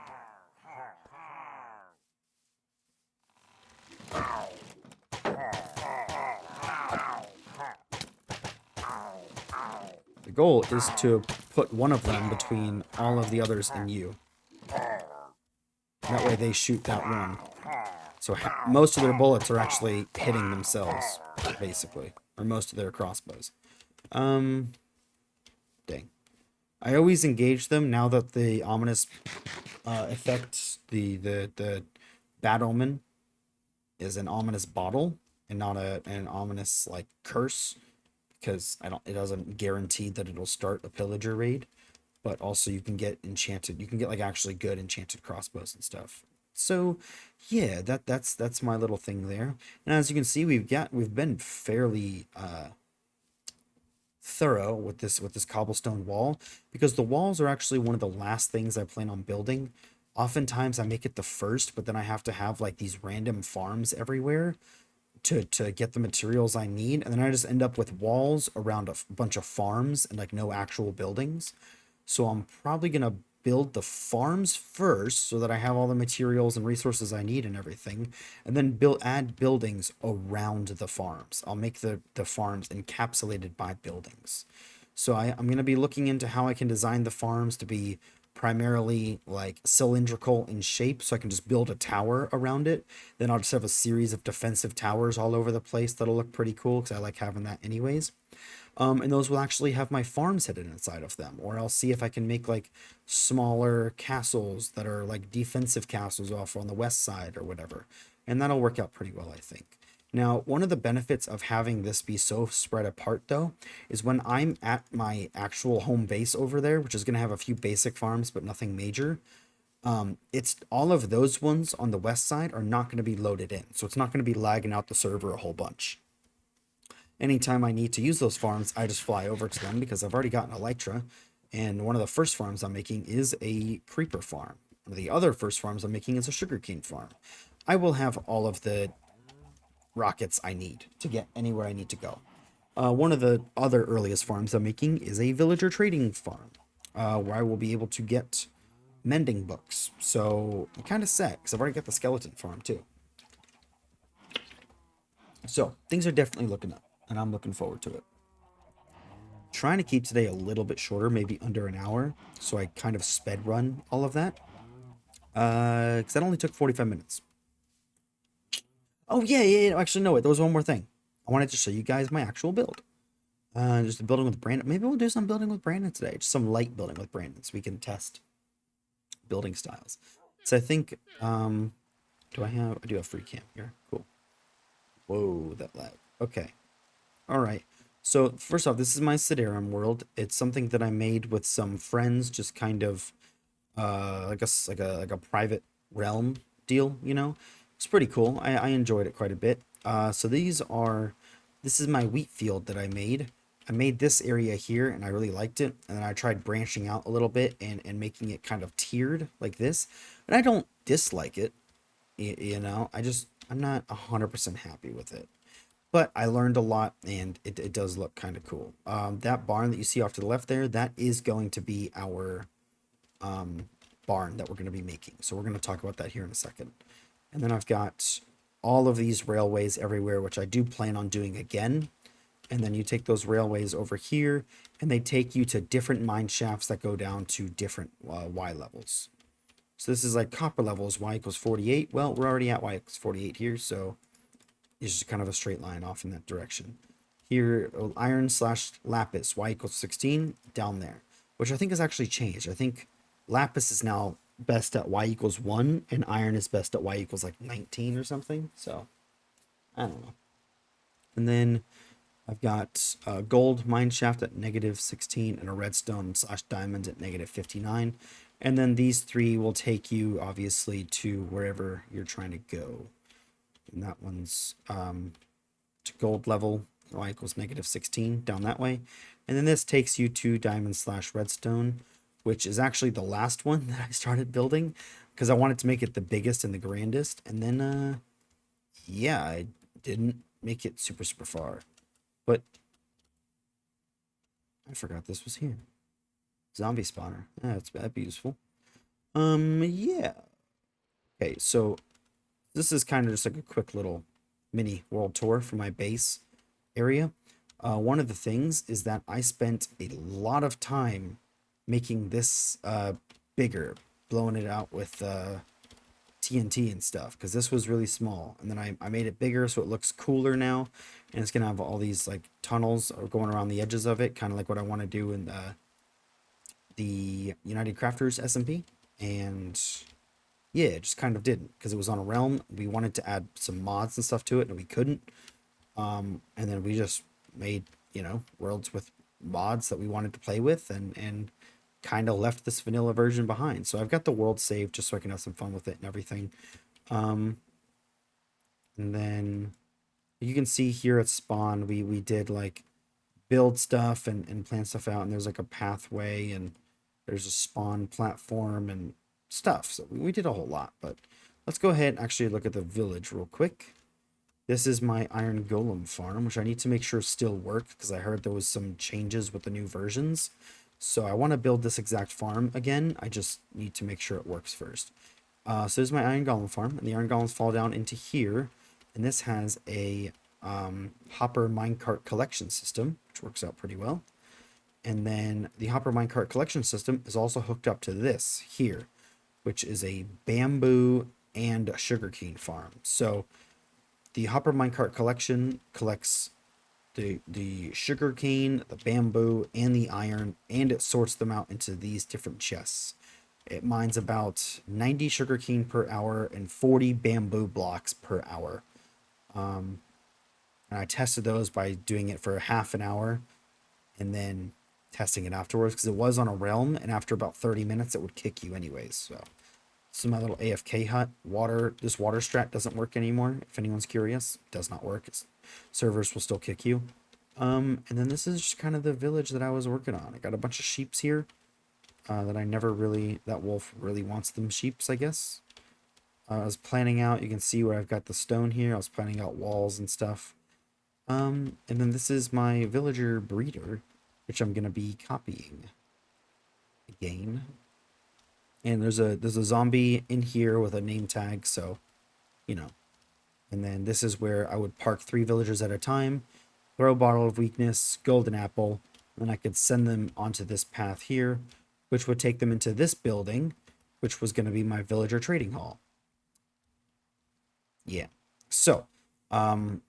The goal is to put one of them between all of the others and you. That way they shoot that one. So most of their bullets are actually hitting themselves, basically. Or most of their crossbows. Dang. I always engage them now that the ominous effect, the bad omen is an ominous bottle and not an ominous like curse, because it doesn't guarantee that it'll start a pillager raid, but also you can get like actually good enchanted crossbows and stuff. So yeah, that's my little thing there. And as you can see, we've been fairly thorough with this cobblestone wall, because the walls are actually one of the last things I plan on building. Oftentimes I make it the first, but then I have to have like these random farms everywhere to get the materials I need, and then I just end up with walls around a bunch of farms and like no actual buildings. So I'm probably gonna build the farms first so that I have all the materials and resources I need and everything, and then add buildings around the farms. I'll make the farms encapsulated by buildings. So I'm gonna be looking into how I can design the farms to be primarily like cylindrical in shape, so I can just build a tower around it. Then I'll just have a series of defensive towers all over the place that'll look pretty cool because I like having that anyways. And those will actually have my farms hidden inside of them. Or I'll see if I can make like smaller castles that are like defensive castles off on the west side or whatever. And that'll work out pretty well, I think. Now, one of the benefits of having this be so spread apart, though, is when I'm at my actual home base over there, which is going to have a few basic farms, but nothing major, it's all of those ones on the west side are not going to be loaded in. So it's not going to be lagging out the server a whole bunch. Anytime I need to use those farms, I just fly over to them because I've already got an Elytra. And one of the first farms I'm making is a creeper farm. One of the other first farms I'm making is a sugarcane farm. I will have all of the rockets I need to get anywhere I need to go. One of the other earliest farms I'm making is a villager trading farm, where I will be able to get mending books. So I'm kind of set because I've already got the skeleton farm too. So things are definitely looking up, and I'm looking forward to it. Trying to keep today a little bit shorter, maybe under an hour, so I kind of sped run all of that. Because that only took 45 minutes. Oh yeah. Actually, no, wait, there was one more thing. I wanted to show you guys my actual build. Just a building with Brandon. Maybe we'll do some building with Brandon today. Just some light building with Brandon, so we can test building styles. So I think, do I do have Freecam here. Cool. Whoa, that lag. Okay. All right. So first off, this is my Siderum world. It's something that I made with some friends, just kind of, I guess like a private realm deal, you know? It's pretty cool. I enjoyed it quite a bit. So this is my wheat field that I made. I made this area here and I really liked it. And then I tried branching out a little bit and making it kind of tiered like this. And I don't dislike it, you know? I'm not 100% happy with it. But I learned a lot and it does look kind of cool. That barn that you see off to the left there, that is going to be our barn that we're going to be making. So we're going to talk about that here in a second. And then I've got all of these railways everywhere, which I do plan on doing again. And then you take those railways over here and they take you to different mine shafts that go down to different Y levels. So this is like copper levels, Y equals 48. Well, we're already at Y equals 48 here, so it's just kind of a straight line off in that direction. Here, iron slash lapis, Y equals 16, down there, which I think has actually changed. I think lapis is now best at Y equals 1, and iron is best at Y equals like 19 or something. So, I don't know. And then I've got a gold mine shaft at negative 16 and a redstone slash diamond at negative 59. And then these three will take you, obviously, to wherever you're trying to go. And that one's to gold level, Y equals negative 16, down that way. And then this takes you to diamond slash redstone, which is actually the last one that I started building because I wanted to make it the biggest and the grandest. And then, yeah, I didn't make it super far. But I forgot this was here. Zombie spawner. That'd be useful. Yeah. Okay, so this is kind of just like a quick little mini world tour for my base area. One of the things is that I spent a lot of time making this bigger, blowing it out with TNT and stuff, because this was really small. And then I made it bigger so it looks cooler now. And it's going to have all these like tunnels going around the edges of it, kind of like what I want to do in the United Crafters SMP. And yeah, it just kind of didn't because it was on a realm. We wanted to add some mods and stuff to it and we couldn't. And then we just made, worlds with mods that we wanted to play with and kind of left this vanilla version behind. So I've got the world saved just so I can have some fun with it and everything. And then you can see here at spawn, we did like build stuff and plan stuff out, and there's like a pathway and there's a spawn platform and stuff. So we did a whole lot, but let's go ahead and actually look at the village real quick. This is my iron golem farm, which I need to make sure still work because I heard there was some changes with the new versions. So I want to build this exact farm again. I just need to make sure it works first. So this is my iron golem farm, and the iron golems fall down into here. And this has a hopper minecart collection system, which works out pretty well. And then the hopper minecart collection system is also hooked up to this here, which is a bamboo and a sugarcane farm. So the hopper minecart collection collects the sugar cane, the bamboo, and the iron, and it sorts them out into these different chests. It mines about 90 sugar cane per hour and 40 bamboo blocks per hour. And I tested those by doing it for half an hour and then testing it afterwards because it was on a realm, and after about 30 minutes it would kick you anyways. So this is my little AFK hut. This water strat doesn't work anymore. If anyone's curious, it does not work. Servers will still kick you. And then this is just kind of the village that I was working on. I got a bunch of sheeps here that wolf really wants them sheeps, I guess. I was planning out, you can see where I've got the stone here. I was planning out walls and stuff. And then this is my villager breeder, which I'm going to be copying again. And there's a zombie in here with a name tag, so, you know. And then this is where I would park 3 villagers at a time, throw Bottle of Weakness, Golden Apple, and I could send them onto this path here, which would take them into this building, which was going to be my villager trading hall. Yeah. So, kind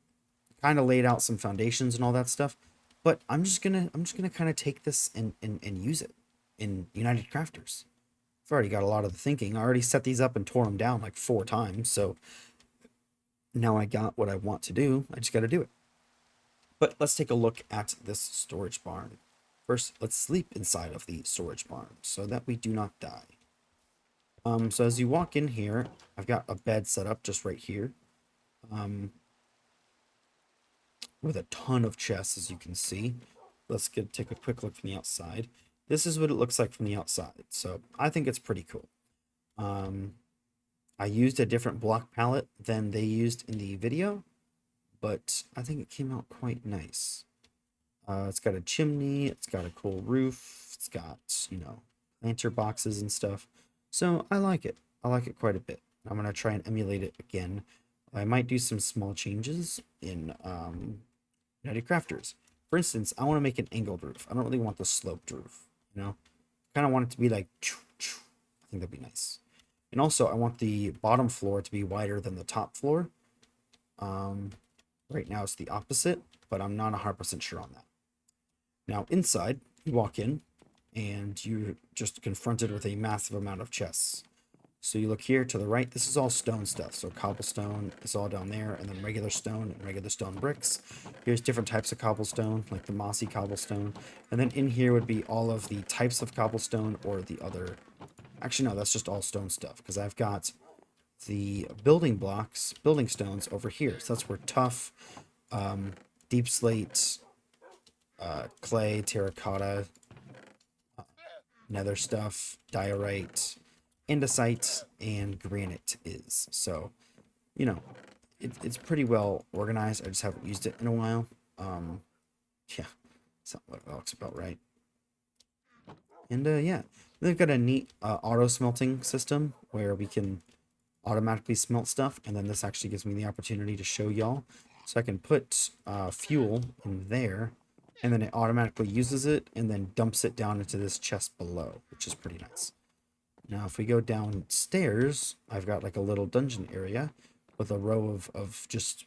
of laid out some foundations and all that stuff, but I'm just gonna kind of take this and use it in United Crafters. I've already got a lot of the thinking. I already set these up and tore them down like 4 times, so now I got what I want to do. I just got to do it. But let's take a look at this storage barn. First, let's sleep inside of the storage barn so that we do not die. So as you walk in here, I've got a bed set up just right here. With a ton of chests, as you can see. Let's take a quick look from the outside. This is what it looks like from the outside, so I think it's pretty cool. I used a different block palette than they used in the video, but I think it came out quite nice. It's got a chimney, it's got a cool roof, it's got, you know, lantern boxes and stuff. So I like it. I like it quite a bit. I'm going to try and emulate it again. I might do some small changes in United Crafters. For instance, I want to make an angled roof. I don't really want the sloped roof, you know? Kind of want it to be like, I think that'd be nice. And also, I want the bottom floor to be wider than the top floor. Right now, it's the opposite, but I'm not 100% sure on that. Now, inside, you walk in, and you're just confronted with a massive amount of chests. So you look here to the right, this is all stone stuff. So cobblestone is all down there, and then regular stone and regular stone bricks. Here's different types of cobblestone, like the mossy cobblestone. And then in here would be all of the types of cobblestone or the other... Actually, no, that's just all stone stuff, because I've got the building blocks, building stones over here. So that's where tough, deep slate, clay, terracotta, nether stuff, diorite, andesite, and granite is. So, you know, it's pretty well organized. I just haven't used it in a while. Yeah, that's what it looks about right. And yeah, they've got a neat auto smelting system where we can automatically smelt stuff, and then this actually gives me the opportunity to show y'all. So I can put fuel in there, and then it automatically uses it and then dumps it down into this chest below, which is pretty nice. Now, if we go downstairs, I've got like a little dungeon area with a row of just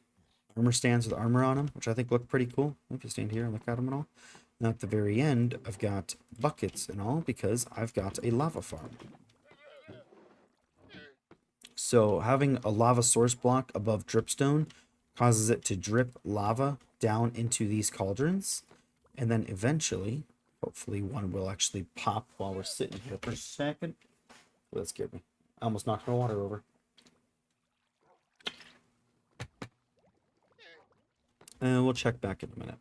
armor stands with armor on them, which I think look pretty cool. If you stand here and look at them and all. And at the very end, I've got buckets and all because I've got a lava farm. So having a lava source block above dripstone causes it to drip lava down into these cauldrons. And then eventually, hopefully one will actually pop while we're sitting here for a second. Oh, that scared me. I almost knocked my water over. And we'll check back in a minute.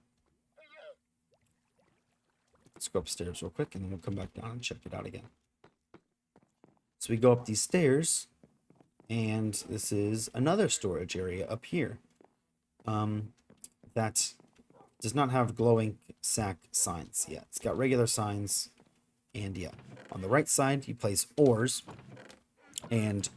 Let's go upstairs real quick and then we'll come back down and check it out again. So we go up these stairs, and this is another storage area up here. That does not have glowing sack signs yet. It's got regular signs, and yeah. On the right side, you place ores and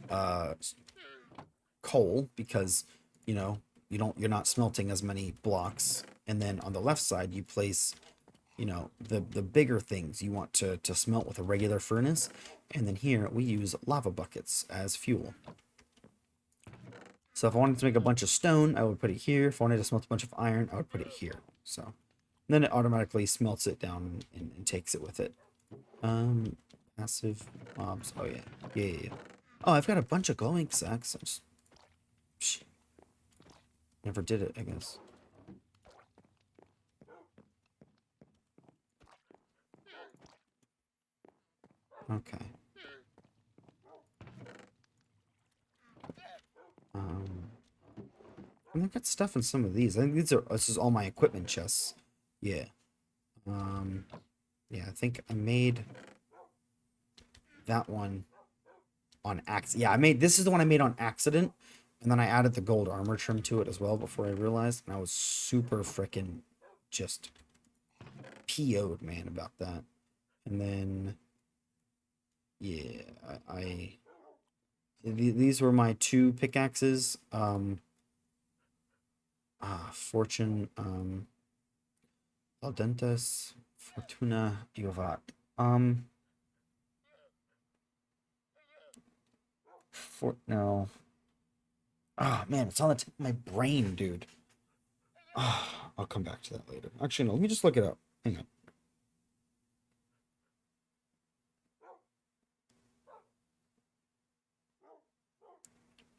coal because, you know, you're not smelting as many blocks. And then on the left side, you place, you know, the bigger things you want to smelt with a regular furnace. And then here we use lava buckets as fuel. So if I wanted to make a bunch of stone, I would put it here. If I wanted to smelt a bunch of iron, I would put it here. So then it automatically smelts it down and takes it with it. Passive mobs. Oh yeah. Yeah. Oh, I've got a bunch of glowing sacks. I just never did it, I guess. Okay. Um, and I've got stuff in some of these. I think this is all my equipment chests. Yeah. Um, yeah, I think I made that one on accident. Yeah, this is the one I made on accident. And then I added the gold armor trim to it as well before I realized. And I was super freaking just PO'd, man, about that. And then, yeah, these were my two pickaxes. Fortune, Aldentes, Fortuna, Diovat. Um, no. Ah, man, it's on the tip of my brain, dude. Ah, I'll come back to that later. Actually, no, let me just look it up. Hang on.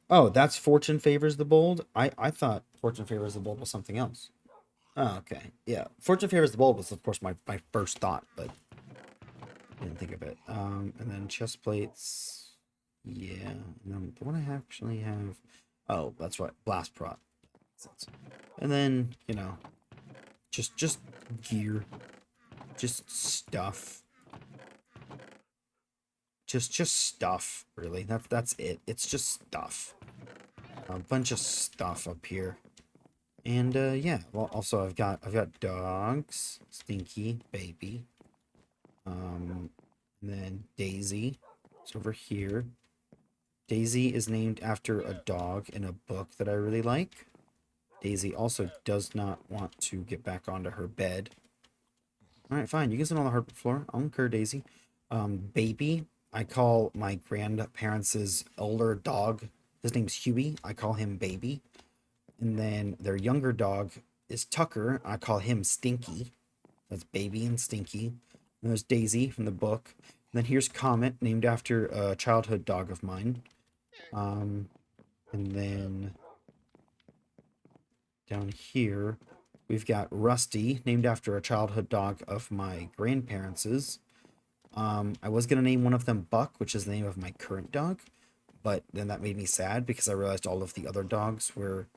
Oh, that's Fortune Favors the Bold? I thought Fortune Favors the Bold was something else. Oh, okay. Yeah. Fortune Favors the Bold was, of course, my first thought, but I didn't think of it. And then chest plates. Yeah. And then the one I actually have. Oh, that's right. Blast Prot. And then, just gear. Just stuff. Just stuff, really. That's it. It's just stuff. A bunch of stuff up here. And yeah, well, also I've got dogs, Stinky, Baby, and then Daisy. It's over here. Daisy is named after a dog in a book that I really like. Daisy also does not want to get back onto her bed. All right, fine. You can sit on the hardwood floor. I'll incur Daisy. Baby, I call my grandparents' older dog. His name's Huey. I call him Baby. And then their younger dog is Tucker. I call him Stinky. That's Baby and Stinky. And there's Daisy from the book. And then here's Comet, named after a childhood dog of mine. And then down here, we've got Rusty, named after a childhood dog of my grandparents's. I was going to name one of them Buck, which is the name of my current dog. But then that made me sad because I realized all of the other dogs were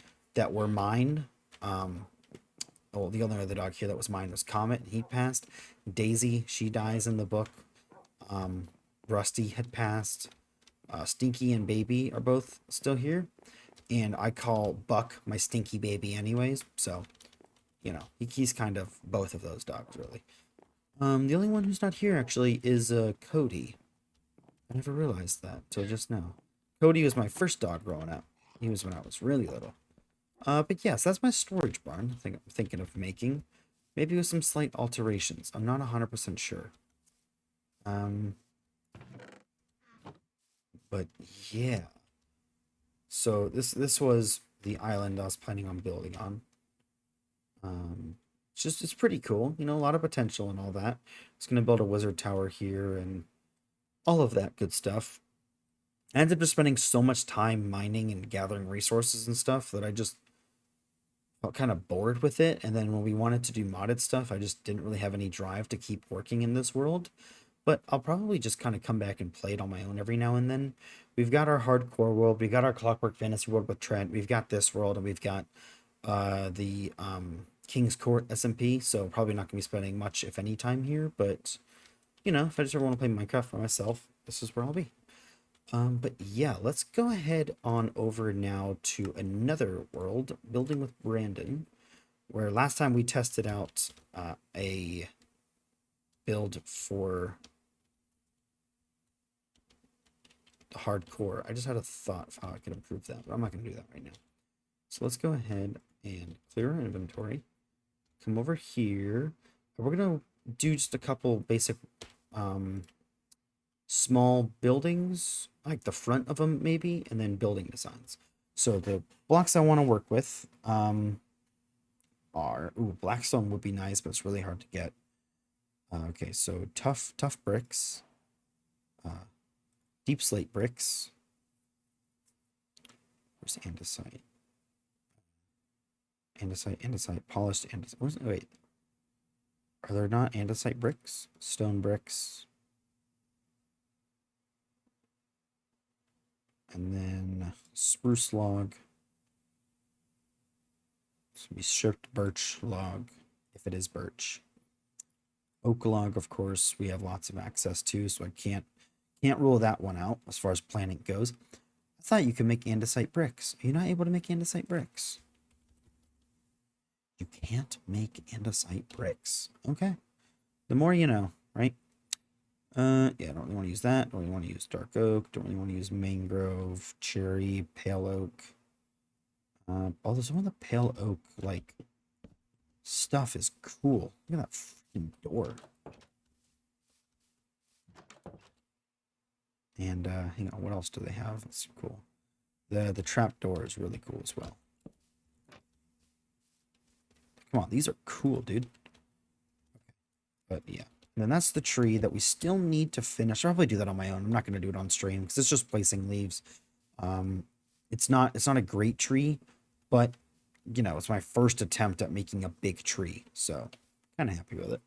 mine. Oh, the only other dog here that was mine was Comet, and he passed. Daisy, she dies in the book. Rusty had passed. Stinky and Baby are both still here. And I call Buck my Stinky Baby anyways. So, he's kind of both of those dogs, really. The only one who's not here, actually, is Cody. I never realized that till just now. Cody was my first dog growing up. He was when I was really little. But yes, that's my storage barn. I think I'm thinking of making. Maybe with some slight alterations. I'm not 100% sure. But yeah. So this was the island I was planning on building on. It's pretty cool. A lot of potential and all that. It's gonna build a wizard tower here and all of that good stuff. I ended up just spending so much time mining and gathering resources and stuff that I just felt kind of bored with it. And then when we wanted to do modded stuff, I just didn't really have any drive to keep working in this world. But I'll probably just kind of come back and play it on my own every now and then. We've got our hardcore world, we got our Clockwork Fantasy world with Trent, we've got this world, and we've got the King's Court SMP. So probably not gonna be spending much, if any, time here. But if I just ever want to play Minecraft for myself, this is where I'll be. But yeah, let's go ahead on over now to another world, building with Brandon, where last time we tested out a build for the hardcore. I just had a thought of how I could improve that, but I'm not going to do that right now. So let's go ahead and clear our inventory. Come over here. We're going to do just a couple basic small buildings, like the front of them maybe, and then building designs. So the blocks I want to work with, are... Ooh, blackstone would be nice, but it's really hard to get. Okay, so tough bricks. Deep slate bricks. Where's andesite? Andesite, polished andesite. Wait. Are there not andesite bricks? Stone bricks. And then spruce log. This would be stripped birch log, if it is birch. Oak log, of course, we have lots of access to, so I can't rule that one out as far as planning goes. I thought you could make andesite bricks. Are you not able to make andesite bricks? You can't make andesite bricks. Okay. The more you know, right? Yeah, I don't really want to use that. Don't really want to use dark oak. Don't really want to use mangrove, cherry, pale oak. Although some of the pale oak, like, stuff is cool. Look at that freaking door. And, hang on, what else do they have? That's cool. The trap door is really cool as well. Come on, these are cool, dude. Okay. But, yeah. And then that's the tree that we still need to finish. I'll probably do that on my own. I'm not going to do it on stream because it's just placing leaves. It's not a great tree, but, you know, it's my first attempt at making a big tree. So, kind of happy with it.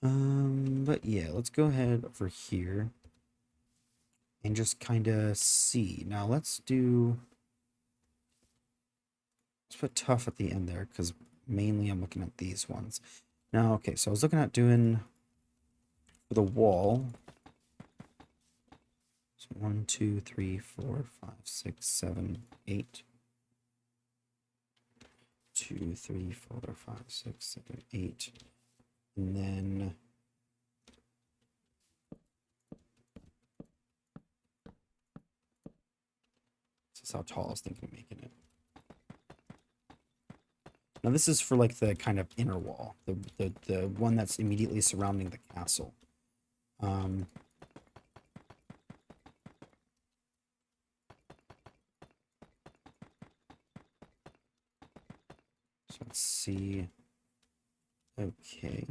But, yeah, let's go ahead over here and just kind of see. Now, let's put tough at the end there because mainly I'm looking at these ones. Now, okay, so I was looking at doing for the wall. So 1, 2, 3, 4, 5, 6, 7, 8. 2, 3, 4, 5, 6, 7, 8. And then this is how tall I was thinking of making it. Now this is for like the kind of inner wall, the one that's immediately surrounding the castle. So let's see. Okay.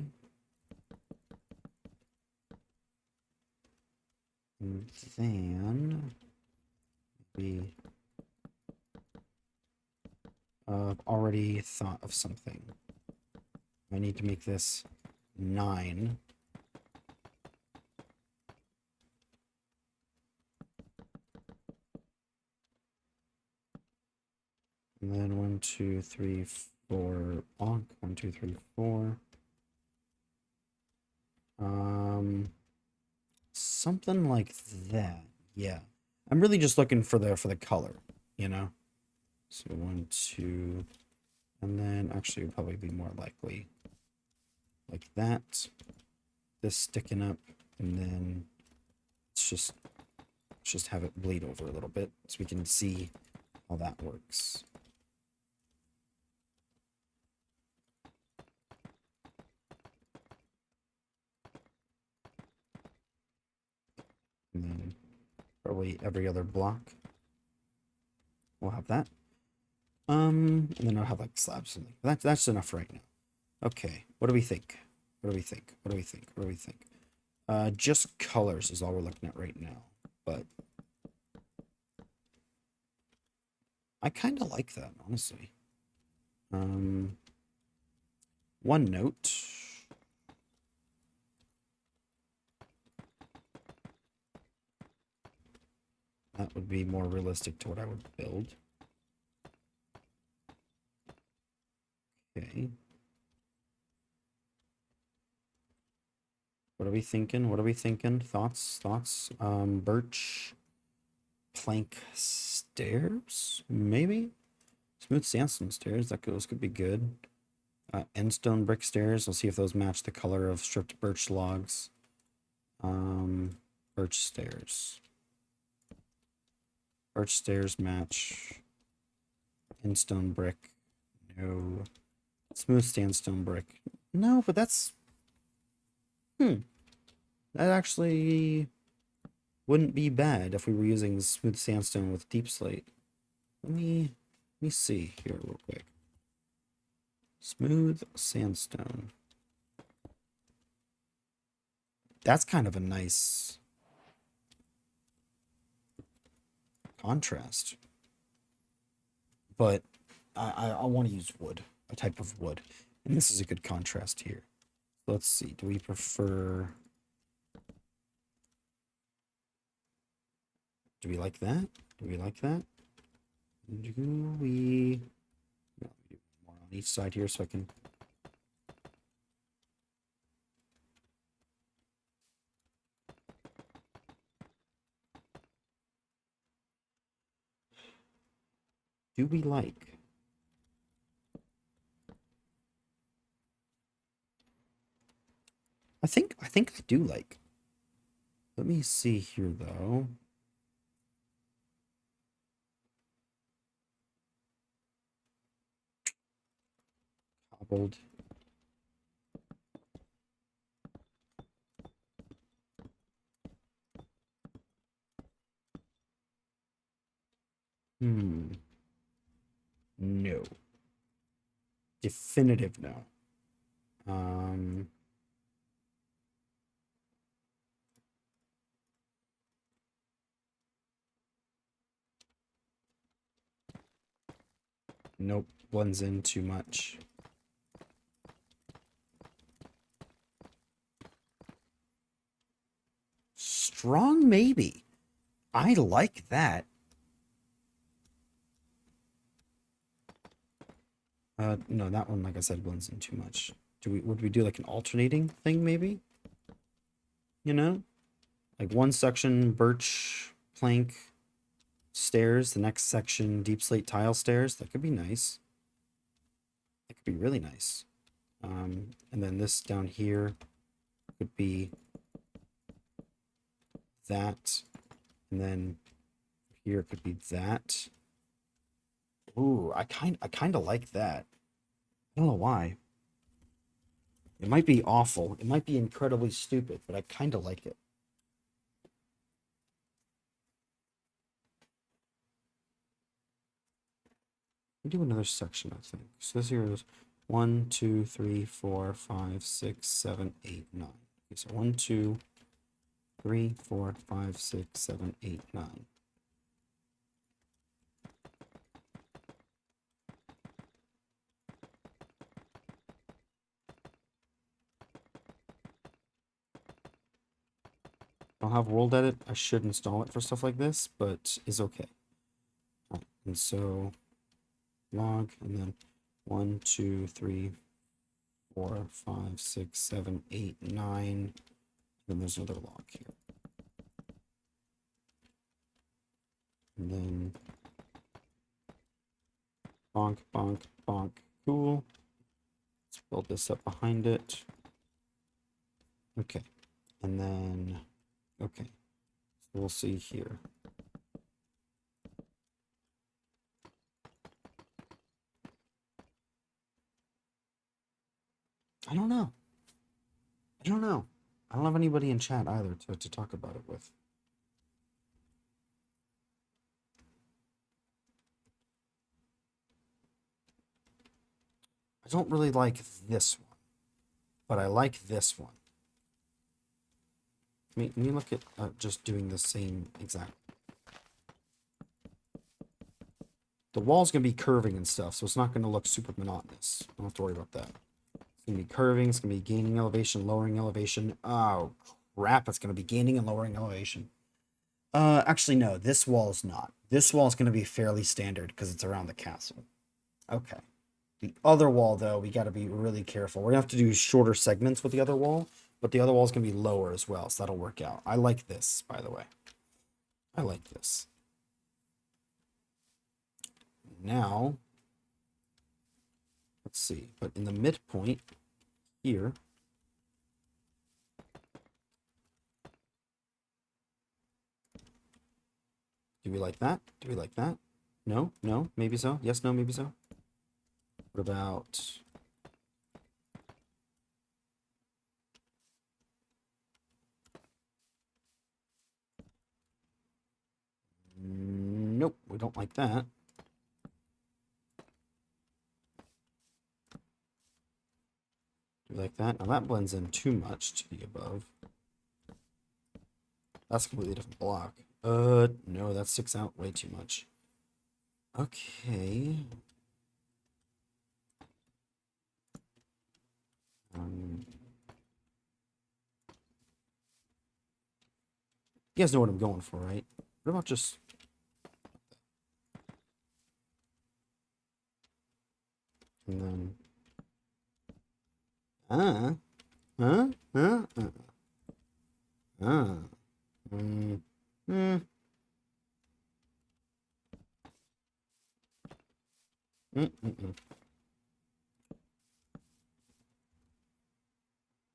And then we already thought of something. I need to make this 9. And then 1, 2, 3, 4. Bonk. 1, 2, 3, 4. Something like that. Yeah. I'm really just looking for the color, you know? So 1, 2, and then actually it would probably be more likely like that. This sticking up, and then let's just have it bleed over a little bit so we can see how that works. And then probably every other block we'll have that. And then I'll have like slabs or something. That's enough right now. Okay, what do we think? What do we think? What do we think? What do we think? Just colors is all we're looking at right now, but I kind of like that, honestly. One note. That would be more realistic to what I would build. Okay. What are we thinking? What are we thinking? Thoughts? Birch plank stairs? Maybe? Smooth sandstone stairs. Those could be good. End stone brick stairs. We'll see if those match the color of stripped birch logs. Birch stairs. Birch stairs match. End stone brick. No. Smooth sandstone brick. No, but that's... That actually wouldn't be bad if we were using smooth sandstone with deep slate. Let me see here real quick. Smooth sandstone. That's kind of a nice contrast. But I want to use wood, a type of wood. And this is a good contrast here. Let's see, do we prefer... Do we like that? Do we like that? Do we... No, more on each side here so I can... Do we like? I think I do like. Let me see here though. Cobbled. No. Definitive no. Nope, blends in too much. Strong maybe. I like that. No, that one, like I said, blends in too much. Would we do like an alternating thing maybe? You know? Like one section birch plank stairs, the next section deep slate tile stairs. That could be nice. That could be really nice. And then this down here could be that. And then here could be that. Ooh, I kind of like that. I don't know why. It might be awful. It might be incredibly stupid, but I kind of like it. We do another section, I think. So this here is 1, 2, 3, 4, 5, 6, 7, 8, 9. Okay, so 1, 2, 3, 4, 5, 6, 7, 8, 9. I'll have world edit. I should install it for stuff like this, but is okay. Right, and so log, and then 1, 2, 3, 4, 5, 6, 7, 8, 9. Then there's another log here. And then bonk, bonk, bonk. Cool. Let's build this up behind it. Okay. And then, okay. So we'll see here. I don't know. I don't know. I don't have anybody in chat either to talk about it with. I don't really like this one, but I like this one. Let me look at just doing the same exact. The wall's going to be curving and stuff, so it's not going to look super monotonous. Don't have to worry about that. It's going to be curving, it's going to be gaining elevation, lowering elevation. Oh, crap, it's going to be gaining and lowering elevation. Actually, no, this wall is not. This wall is going to be fairly standard because it's around the castle. Okay. The other wall, though, we got to be really careful. We're going to have to do shorter segments with the other wall, but the other wall is going to be lower as well, so that'll work out. I like this, by the way. I like this. Now, let's see. But in the midpoint here, do we like that? Do we like that? No? No? Maybe so? Yes, no, maybe so? What about... Nope, we don't like that. like that. Now that blends in too much to the above. That's a completely different block. No, that sticks out way too much. Okay. You guys know what I'm going for, right? What about just... And then... Mm.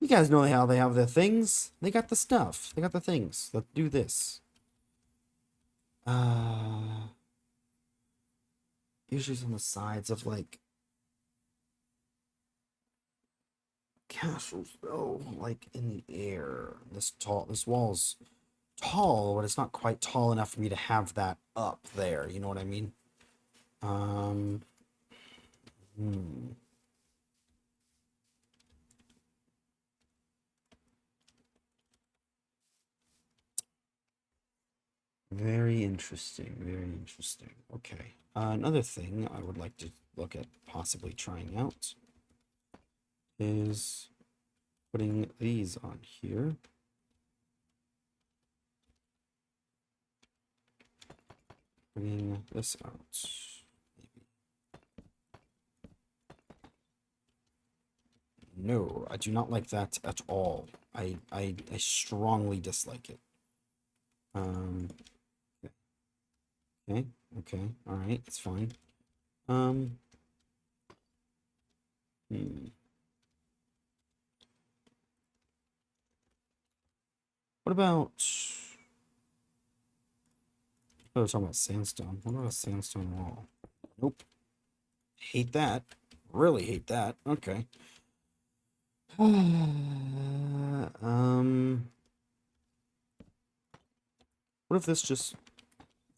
You guys know how they have the things. They got the stuff. They got the things that do this. Usually it's on the sides of like castles, though, like in the air. This wall's tall, but it's not quite tall enough for me to have that up there. You know what I mean? Very interesting. Very interesting. Okay. Another thing I would like to look at possibly trying out is putting these on here. Bringing this out. Maybe. No, I do not like that at all. I strongly dislike it. Okay, all right, it's fine. What about... I was talking about sandstone. What about a sandstone wall? Nope. Hate that. Really hate that. Okay. What if this just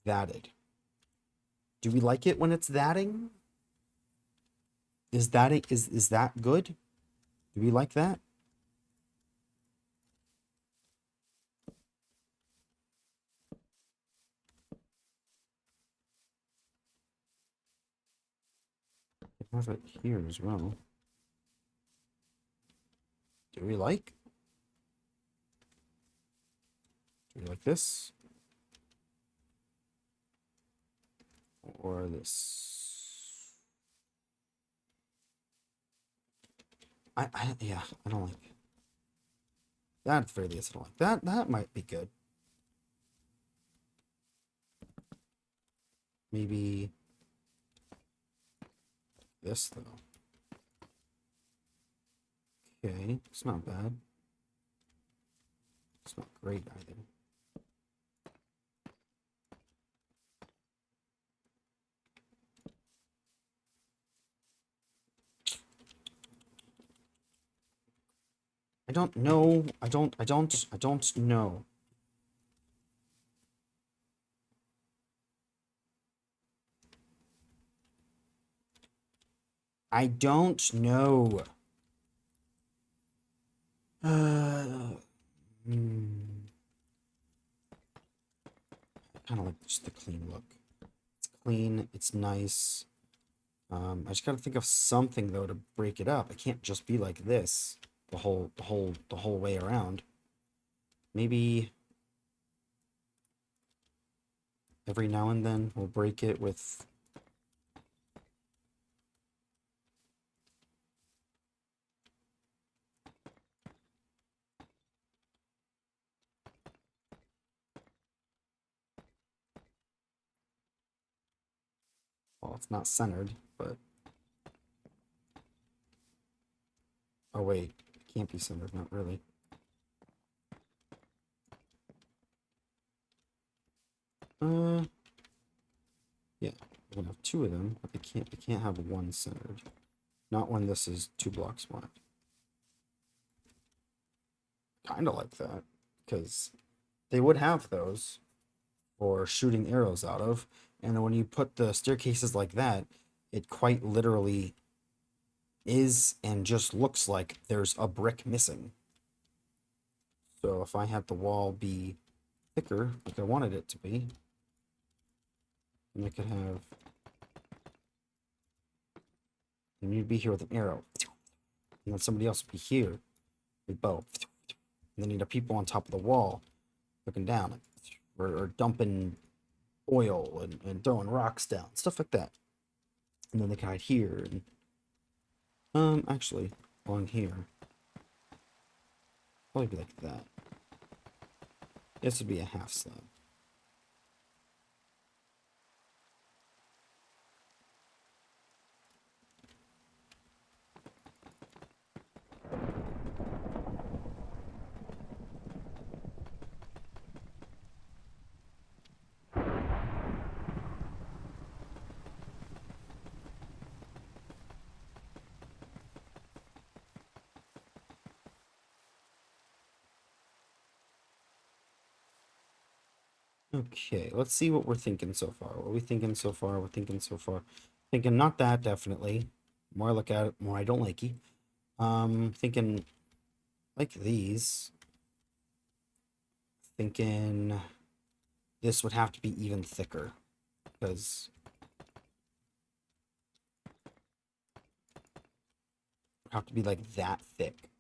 thatted? Do we like it when it's thatting? Is that good? Do we like that? I have it here as well. Do we like? Do we like this? Or this? Yeah, I don't like it. That at the very least I don't like. That might be good. Maybe this though. Okay, it's not bad. It's not great either. I don't know. I don't know. I don't know. I kind of like just the clean look. It's clean. It's nice. I just gotta think of something though to break it up. It can't just be like this the whole way around. Maybe every now and then we'll break it with... Well, it's not centered, but... Oh wait, it can't be centered, not really. Yeah, we're gonna have two of them, but they can't have one centered. Not when this is 2 blocks wide. Kind of like that, because they would have those for shooting arrows out of, and then when you put the staircases like that, it quite literally is and just looks like there's a brick missing. So if I had the wall be thicker, like I wanted it to be, then I could have, and you'd be here with an arrow, and then somebody else would be here with bow, and then you'd have people on top of the wall looking down, or dumping oil and throwing rocks down, stuff like that. And then they can hide here, and actually, on here, probably be like that. This would be a half slab. Okay, let's see what we're thinking so far. What are we thinking so far? We're thinking so far. Thinking not that, definitely. The more I look at it, the more I don't like it. Thinking like these. Thinking this would have to be even thicker. Because it would have to be like that thick.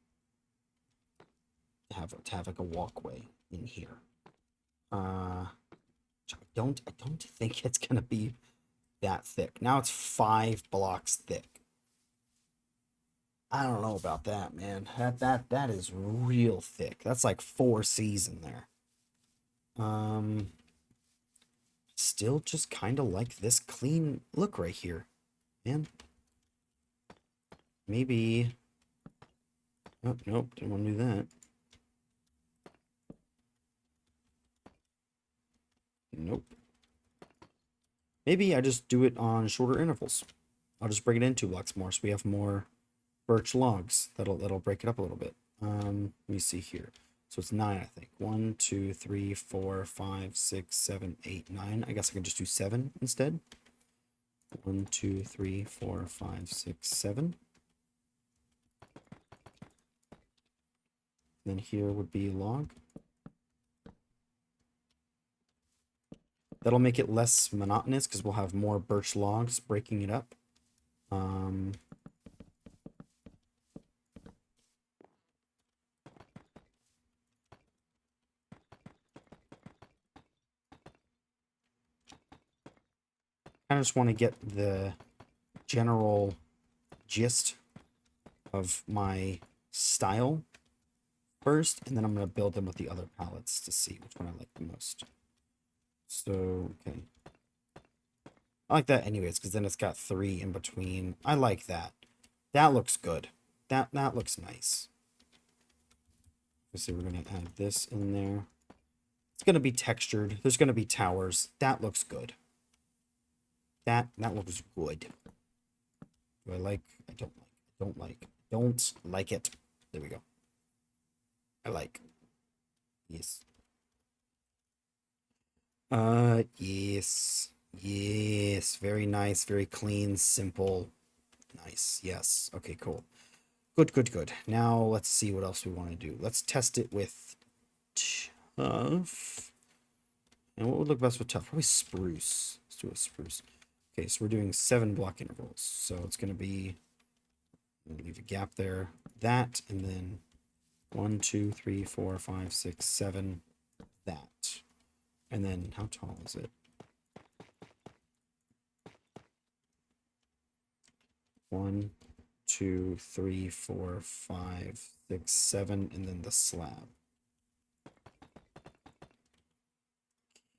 To have like a walkway in here. I don't think it's gonna be that thick. Now it's 5 blocks thick. I don't know about that, man. That is real thick. That's like 4 C's in there. Still just kind of like this clean look right here, man. Maybe. Oh, nope, didn't want to do that. Nope. Maybe I just do it on shorter intervals. I'll just break it in 2 blocks more so we have more birch logs. That'll break it up a little bit. Let me see here. So it's 9, I think. 1, 2, 3, 4, 5, 6, 7, 8, 9. I guess I can just do 7 instead. 1, 2, 3, 4, 5, 6, 7. Then here would be log. That'll make it less monotonous because we'll have more birch logs breaking it up. I just want to get the general gist of my style first, and then I'm going to build them with the other palettes to see which one I like the most. So, okay. I like that anyways, because then it's got 3 in between. I like that. That looks good. That looks nice. So we're going to add this in there. It's going to be textured. There's going to be towers. That looks good. That looks good. Do I like? I don't like. Don't like. Don't like it. There we go. I like. Yes. Yes. Yes. Very nice. Very clean. Simple. Nice. Yes. Okay, cool. Good, good, good. Now let's see what else we want to do. Let's test it with tough. And what would look best with tough? Probably spruce. Let's do a spruce. Okay, so we're doing 7 block intervals. So it's going to be, leave a gap there. That, and then 1, 2, 3, 4, 5, 6, 7. That. And then how tall is it? 1, 2, 3, 4, 5, 6, 7, and then the slab.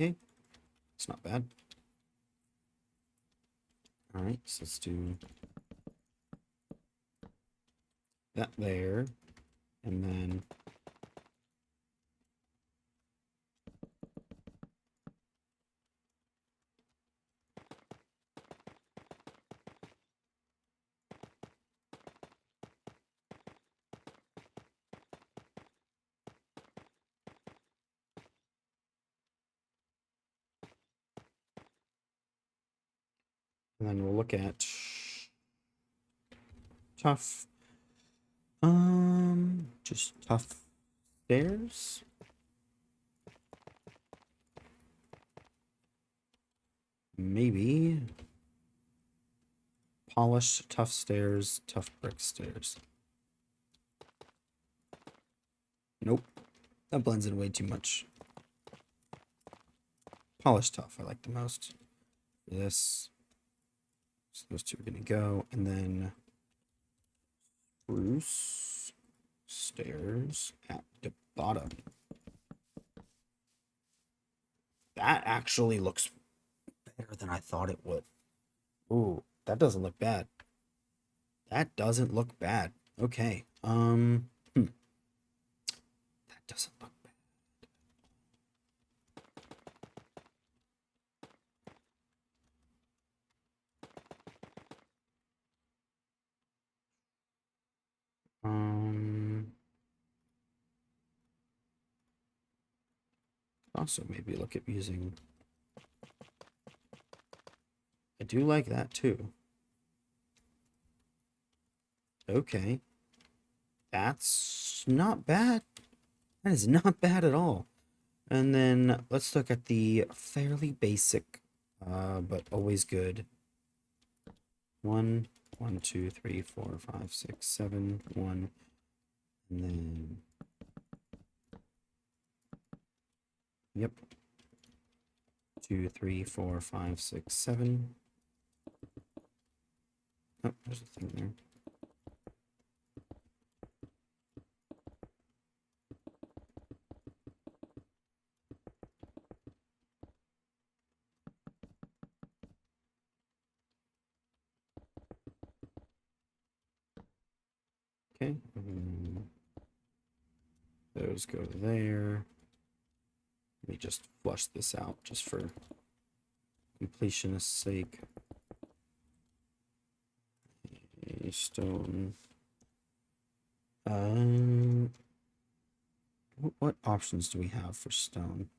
Okay, it's not bad. All right, so let's do that there, and then we'll look at tough. Just tough stairs. Maybe polished tough stairs, tough brick stairs. Nope, that blends in way too much. Polished tough I like the most. This, so those two are gonna go, and then spruce stairs at the bottom. That actually looks better than I thought it would. Ooh, that doesn't look bad. That doesn't look bad. Okay. That doesn't look bad. Also maybe look at using. I do like that too. Okay. That's not bad. That is not bad at all. And then let's look at the fairly basic, but always good. 1, 1, 2, 3, 4, 5, 6, 7, 1, and then, yep, 2, 3, 4, 5, 6, 7. Oh, there's a thing there. Okay, those go there. Let me just flush this out just for completionist's sake. A stone. What options do we have for stone?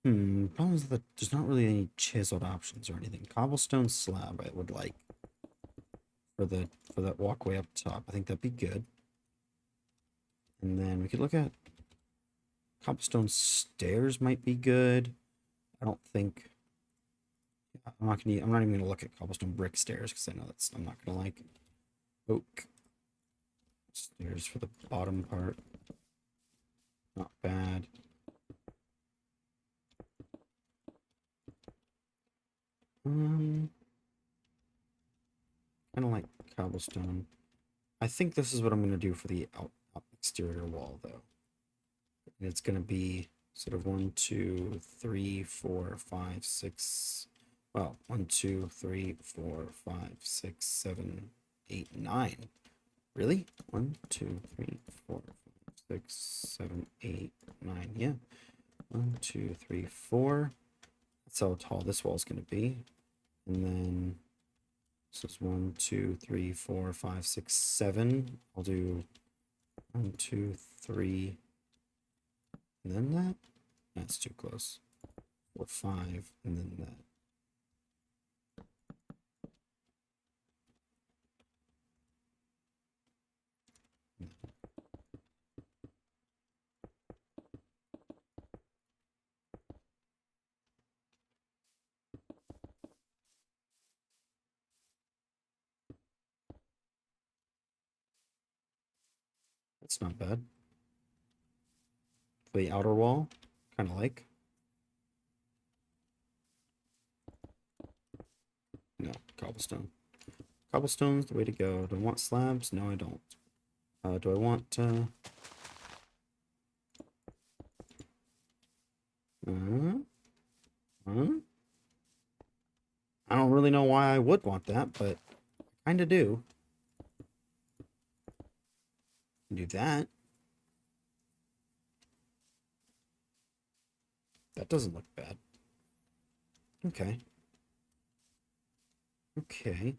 Problem is that there's not really any chiseled options or anything. Cobblestone slab I would like for that walkway up top. I think that'd be good. And then we could look at cobblestone stairs might be good. I don't think I'm not even gonna look at cobblestone brick stairs because I know I'm not gonna like oak stairs for the bottom part. Not bad. Kind of like cobblestone. I think this is what I'm gonna do for the out exterior wall though. And it's gonna be sort of 1, 2, 3, 4, 5, 6. Well, 1, 2, 3, 4, 5, 6, 7, 8, 9. Really? 1, 2, 3, 4, 5, 6, 7, 8, 9. Yeah. 1, 2, 3, 4. That's how tall this wall is gonna be. And then this is 1, 2, 3, 4, 5, 6, 7. I'll do 1, 2, 3, and then that. That's too close. 4, 5, and then that. That's not bad. For the outer wall, kind of like. No, cobblestone. Cobblestone's the way to go. Do I want slabs? No, I don't. Do I want... I don't really know why I would want that, but I kind of do. Do that. That doesn't look bad. Okay. Okay.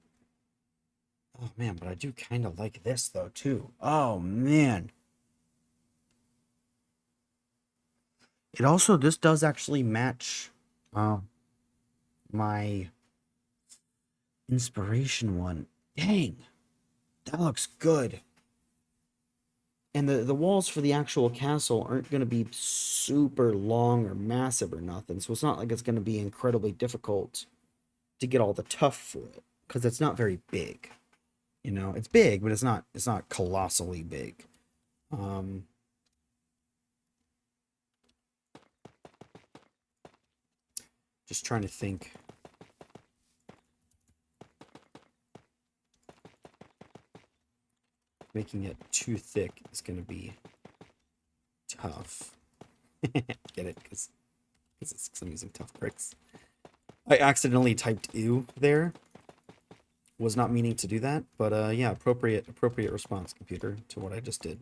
Oh, man, but I do kind of like this, though, too. Oh, man. It also, this does actually match my inspiration one. Dang. That looks good. And the walls for the actual castle aren't going to be super long or massive or nothing. So it's not like it's going to be incredibly difficult to get all the tuff for it. Because it's not very big. You know, it's big, but it's not colossally big. Just trying to think. Making it too thick is going to be tough. Get it? Because I'm using tough bricks. I accidentally typed ew there. Was not meaning to do that, but yeah, appropriate response, computer, to what I just did.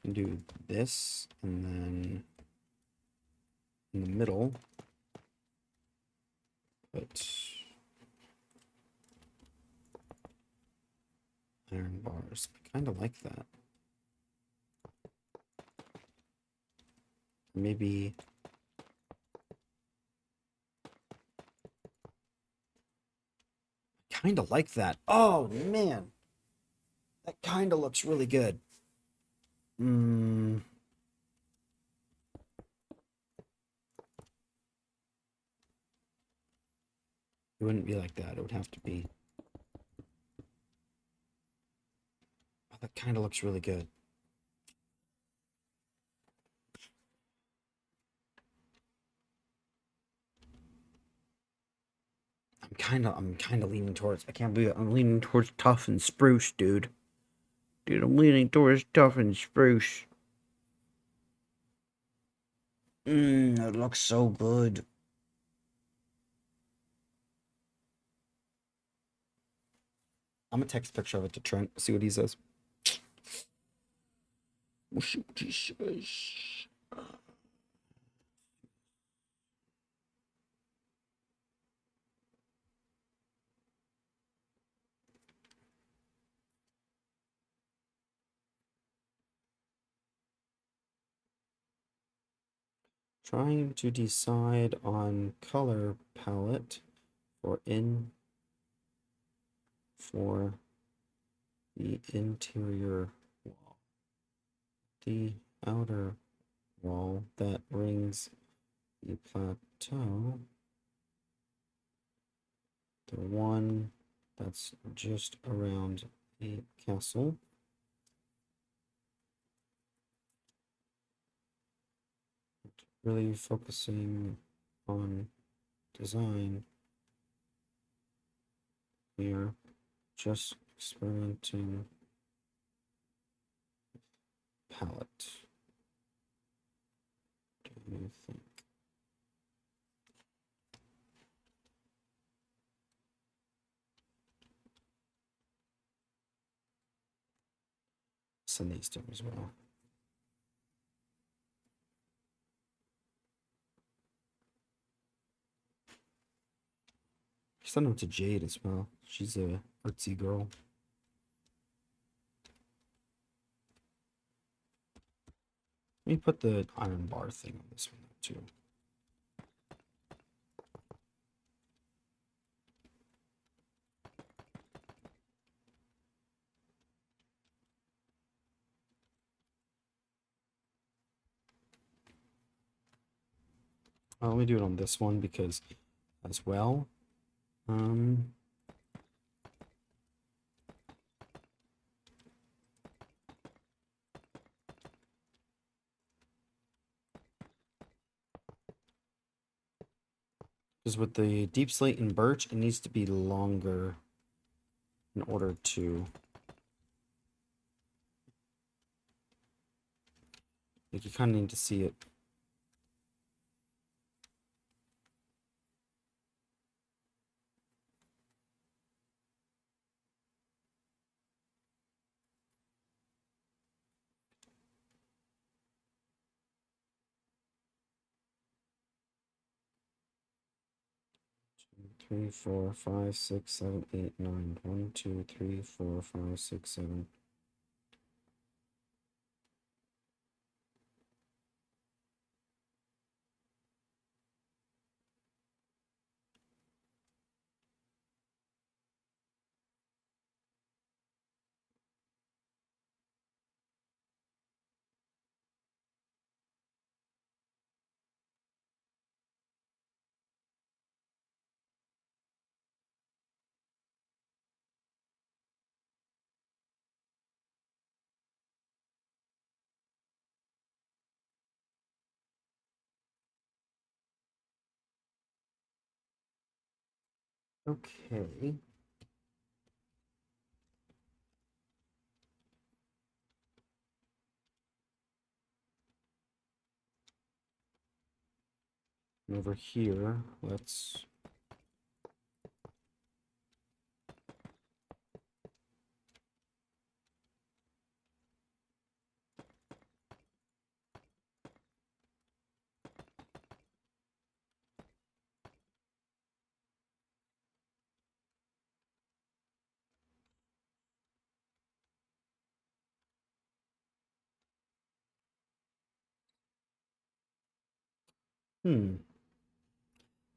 And do this, and then in the middle, put iron bars. I kind of like that. Maybe kind of like that. Oh man, that kind of looks really good. It wouldn't be like that. It would have to be. Oh, that kind of looks really good. I'm kind of leaning towards. I can't believe it. I'm leaning towards tough and spruce, dude. Dude, I'm leaning towards tough and spruce. It looks so good. I'm gonna text a picture of it to Trent. See what he says. We'll see what he says. Trying to decide on color palette for the interior wall. The outer wall that rings the plateau. The one that's just around the castle. Really focusing on design here. Just experimenting palette. Do you think? Send these to him as well. Send them to Jade as well. She's a artsy girl. Let me put the iron bar thing on this one too. Let me do it on this one because as well. Because with the deep slate and birch, it needs to be longer in order to like you kind of need to see it. Three, four, five, six, seven, eight, nine. 1, 2, 3, 4, 5, 6, 7. Okay. And over here, let's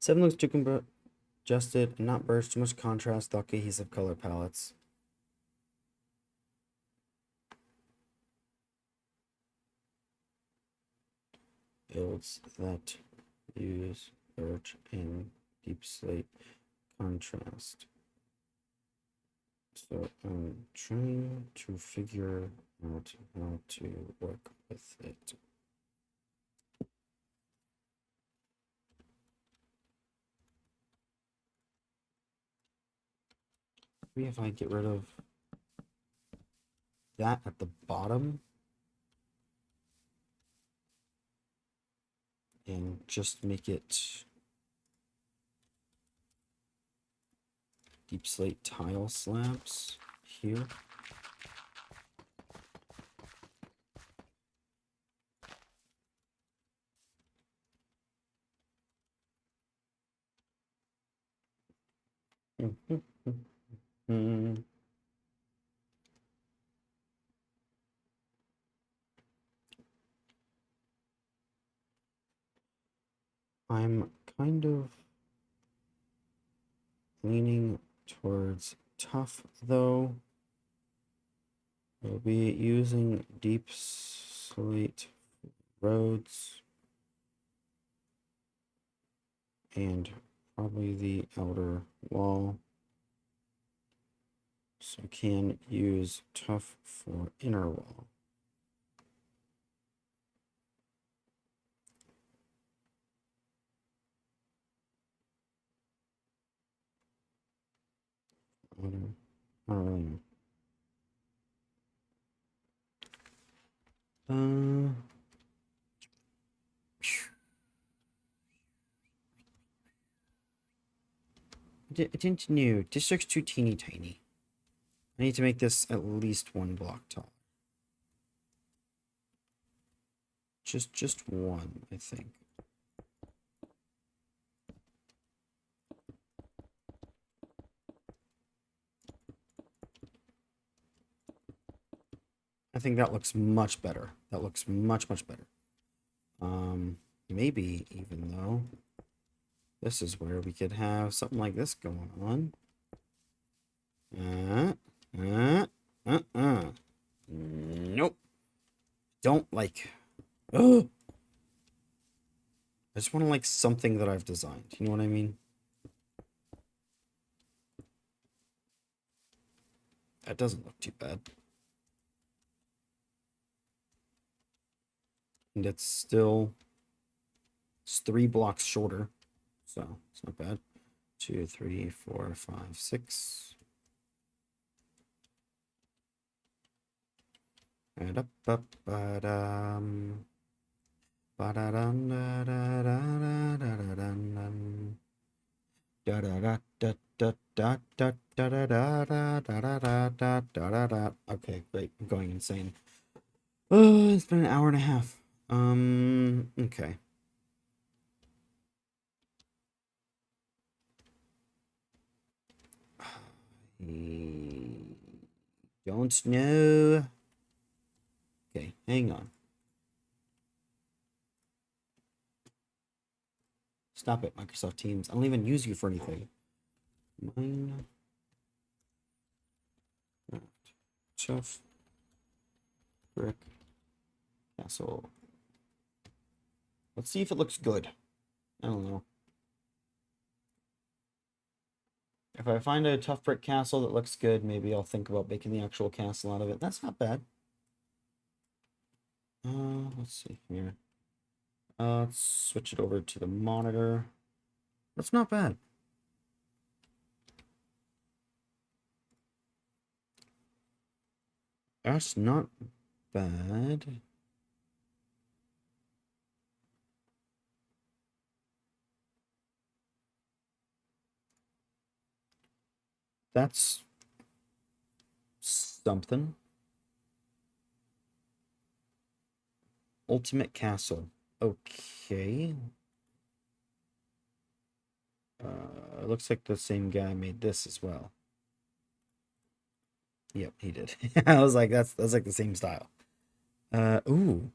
Seven looks too congested and not burst, too much contrast, without cohesive color palettes. Builds that use birch and deep slate contrast. So I'm trying to figure out how to work with it. Maybe if I get rid of that at the bottom and just make it deep slate tile slabs here. I'm kind of leaning towards tough, though. We'll be using deep slate roads and probably the outer wall. So can use tough for inner wall. I don't really know. I didn't know. This looks too teeny tiny. I need to make this at least 1 block tall. Just one, I think. I think that looks much better. That looks much better. Maybe even though this is where we could have something like this going on. Nope. Don't like. Oh. I just want to like something that I've designed. You know what I mean? That doesn't look too bad. And it's 3 blocks shorter. So it's not bad. 2, 3, 4, 5, 6. Okay, great. I'm going insane. Oh, it's been an hour and a half. Okay. Don't know. Okay, hang on. Stop it, Microsoft Teams. I don't even use you for anything. Mine. Shelf. Brick. Castle. Let's see if it looks good. I don't know. If I find a tough brick castle that looks good, maybe I'll think about making the actual castle out of it. That's not bad. Let's see here. Let's switch it over to the monitor. That's not bad. That's not bad. That's something. Ultimate Castle. Okay. Looks like the same guy made this as well. Yep, he did. I was like, that's like the same style. Ooh.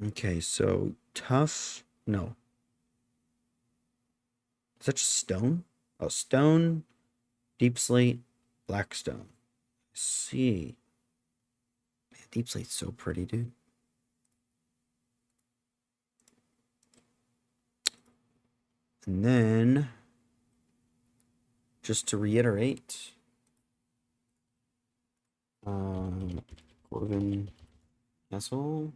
Okay, so tough. No. Is that just stone? Oh, stone, deep slate, black stone. See. Man, deep slate's so pretty, dude. And then, just to reiterate, Corbin Castle.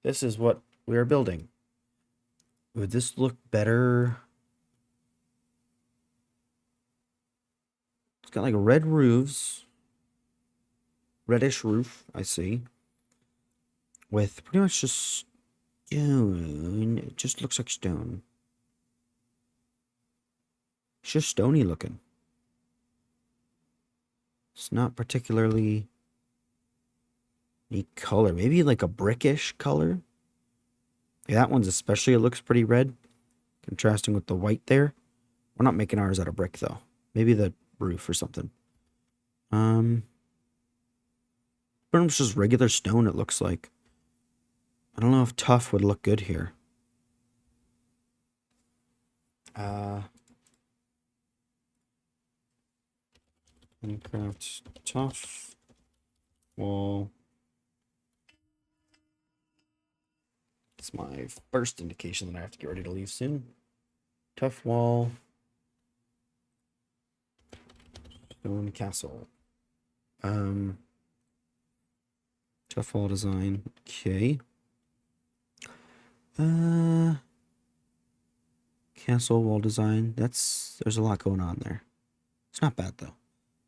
This is what we are building. Would this look better? It's got like red roofs. Reddish roof, I see. With pretty much just stone. It just looks like stone. It's just stony looking. It's not particularly neat color. Maybe like a brickish color. Yeah, that one's especially, it looks pretty red. Contrasting with the white there. We're not making ours out of brick though. Maybe the roof or something. But it's just regular stone, it looks like. I don't know if tough would look good here. Minecraft tough wall. It's my first indication that I have to get ready to leave soon. Tough wall. Stone castle. Tough wall design. Okay. Castle wall design. There's a lot going on there. It's not bad though.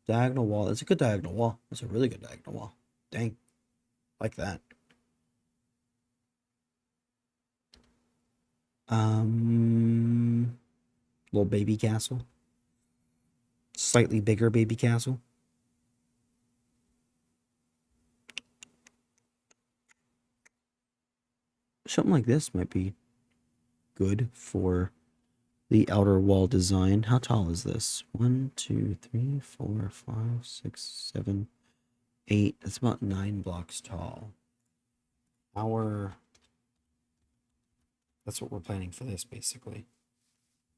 Diagonal wall. It's a good diagonal wall. It's a really good diagonal wall. Dang. Like that. Little baby castle. Slightly bigger baby castle. Something like this might be good for the outer wall design. How tall is this? 1, 2, 3, 4, 5, 6, 7, 8. It's about 9 blocks tall. That's what we're planning for this, basically.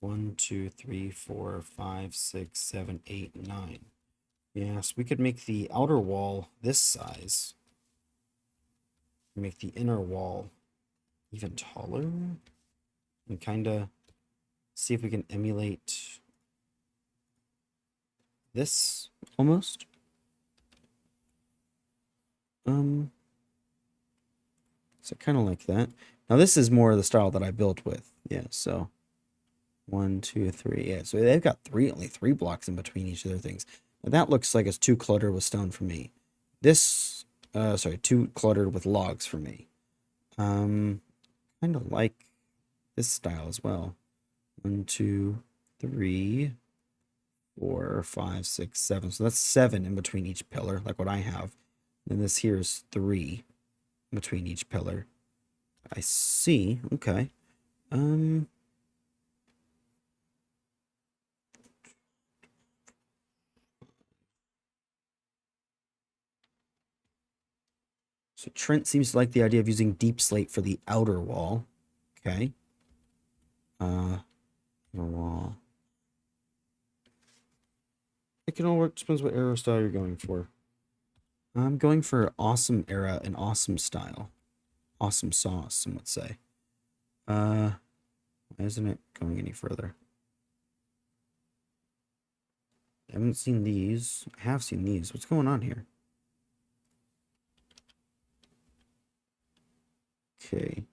1, 2, 3, 4, 5, 6, 7, 8, 9. Yes, we could make the outer wall this size. Make the inner wall even taller. And kind of see if we can emulate this almost. So kind of like that. Now this is more of the style that I built with. Yeah, so 1, 2, 3. Yeah, so they've got only 3 blocks in between each of their things. Now that looks like it's too cluttered with stone for me. This, too cluttered with logs for me. Kind of like this style as well. 1, 2, 3, 4, 5, 6, 7. So that's 7 in between each pillar, like what I have. And this here is 3 in between each pillar. I see. Okay. So Trent seems to like the idea of using deep slate for the outer wall. Okay. Outer wall. It can all work. Depends what era style you're going for. I'm going for awesome era and awesome style. Awesome sauce, some would say. Why isn't it going any further? I haven't seen these. I have seen these. What's going on here? Okay.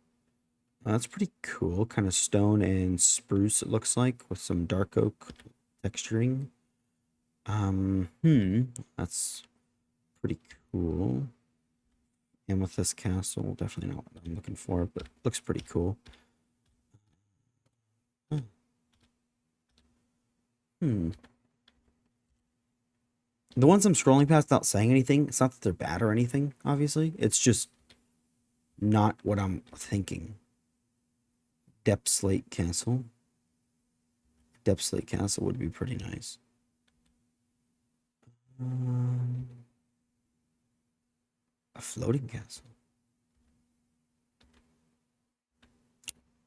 That's pretty cool. Kind of stone and spruce, it looks like, with some dark oak texturing. That's pretty cool. And with this castle, definitely not what I'm looking for, but looks pretty cool. Hmm. The ones I'm scrolling past not saying anything, it's not that they're bad or anything, obviously. It's just not what I'm thinking. Depth Slate Castle. Depth Slate Castle would be pretty nice. A floating castle.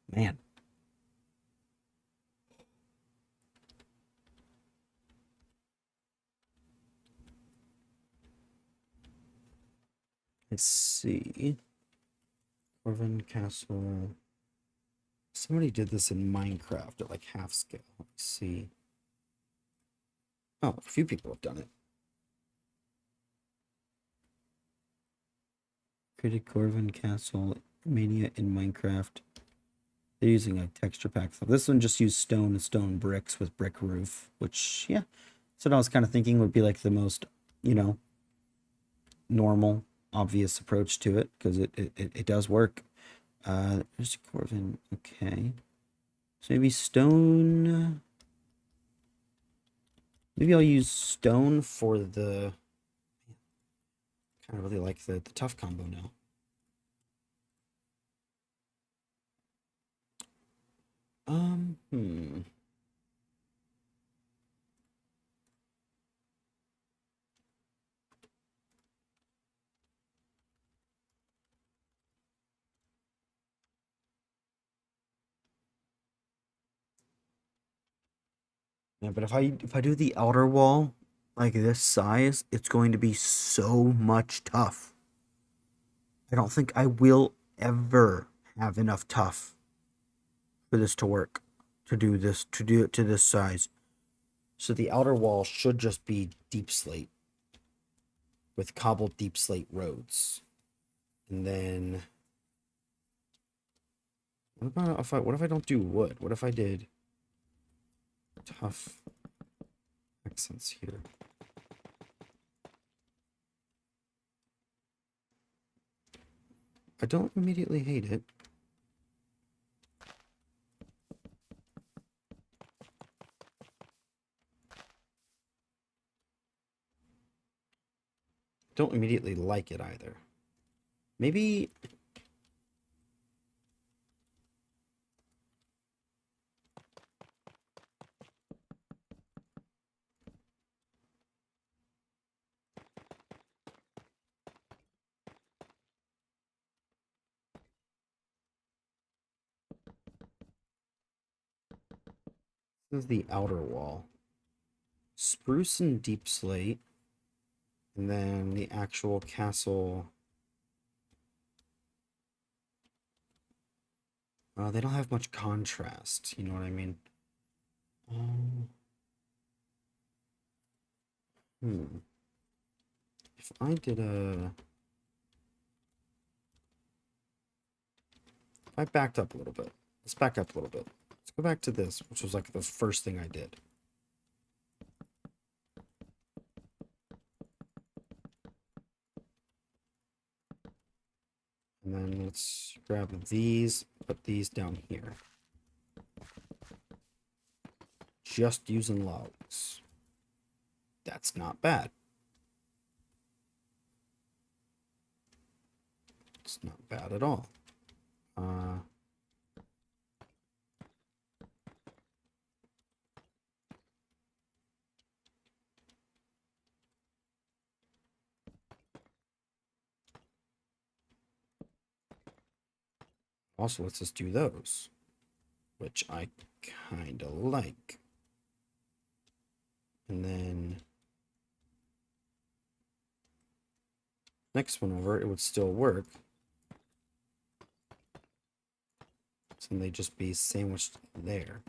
Man. Let's see. Corvin Castle. Somebody did this in Minecraft at like half scale. Let's see. Oh, a few people have done it. Created Corvin Castle Mania in Minecraft. They're using a texture pack. So this one just used stone and stone bricks with brick roof, which, yeah, that's what I was kind of thinking would be like the most, you know, normal, obvious approach to it, because it does work. There's Corvin. Okay. So maybe stone. Maybe I'll use stone for the. Kind of really like the tough combo now. Hmm. Yeah, but if I do the outer wall like this size, it's going to be so much tough. I don't think I will ever have enough tough for this to work, to do this, to do it to this size. So the outer wall should just be deep slate with cobbled deep slate roads. And then what if I don't do wood? What if I did tough accents here? I don't immediately hate it. Don't immediately like it either. Maybe this is the outer wall. Spruce and deep slate. And then the actual castle. They don't have much contrast. You know what I mean? Um, If I did a... If I backed up a little bit. Let's back up a little bit. Let's go back to this, which was like the first thing I did. And then let's grab these, put these down here. Just using logs. That's not bad. It's not bad at all. Also, let's just do those, which I kind of like. And then next one over, it would still work. So they just be sandwiched there.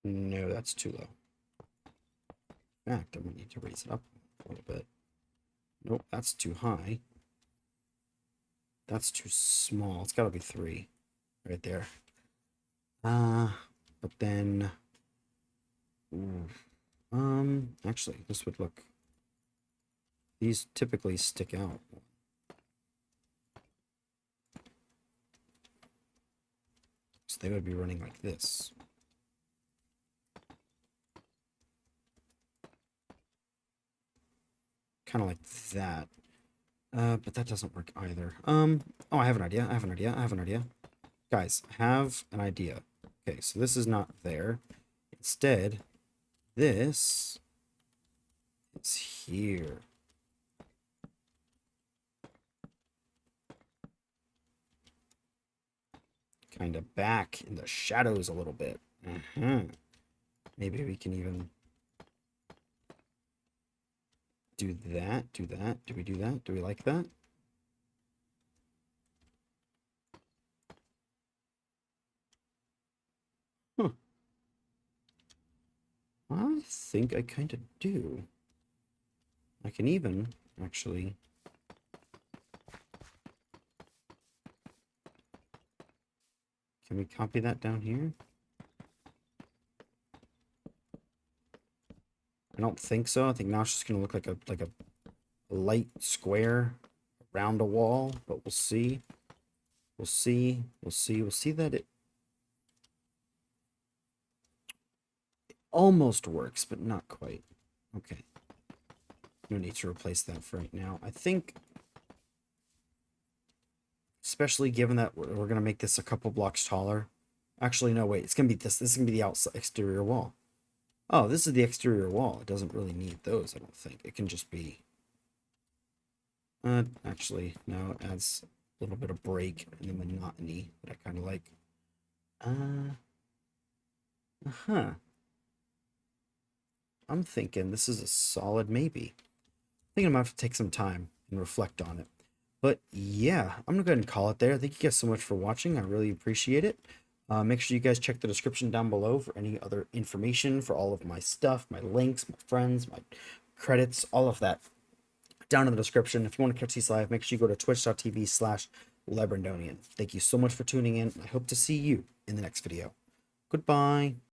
No, that's too low. fact, I'm gonna need to raise it up a little bit. Nope, that's too high. That's too small. It's gotta be 3 right there. But then, ooh, actually, this would look. These typically stick out. So they would be running like this. Kind of like that. But that doesn't work either. Oh, I have an idea. Guys, I have an idea. Okay, so this is not there. Instead, this is here. Kind of back in the shadows a little bit. Maybe we can even do that. Do we do that? Do we like that? Huh. I think I kind of do. I can even actually. Can we copy that down here? I don't think so. I think now it's just gonna look like a light square around a wall, but we'll see. We'll see that it almost works, but not quite. Okay. No need to replace that for right now. I think, especially given that we're going to make this a couple blocks taller. Actually, no, wait. It's going to be this. This is going to be the outside exterior wall. Oh, this is the exterior wall. It doesn't really need those, I don't think. It can just be... actually, no. It adds a little bit of break and the monotony that I kind of like. I'm thinking this is a solid maybe. I think I'm gonna have to take some time and reflect on it. But yeah, I'm gonna go ahead and call it there. Thank you guys so much for watching. I really appreciate it. Make sure you guys check the description down below for any other information, for all of my stuff, my links, my friends, my credits, all of that down in the description. If you want to catch these live, make sure you go to twitch.tv/Lebrandonian. Thank you so much for tuning in. I hope to see you in the next video. Goodbye.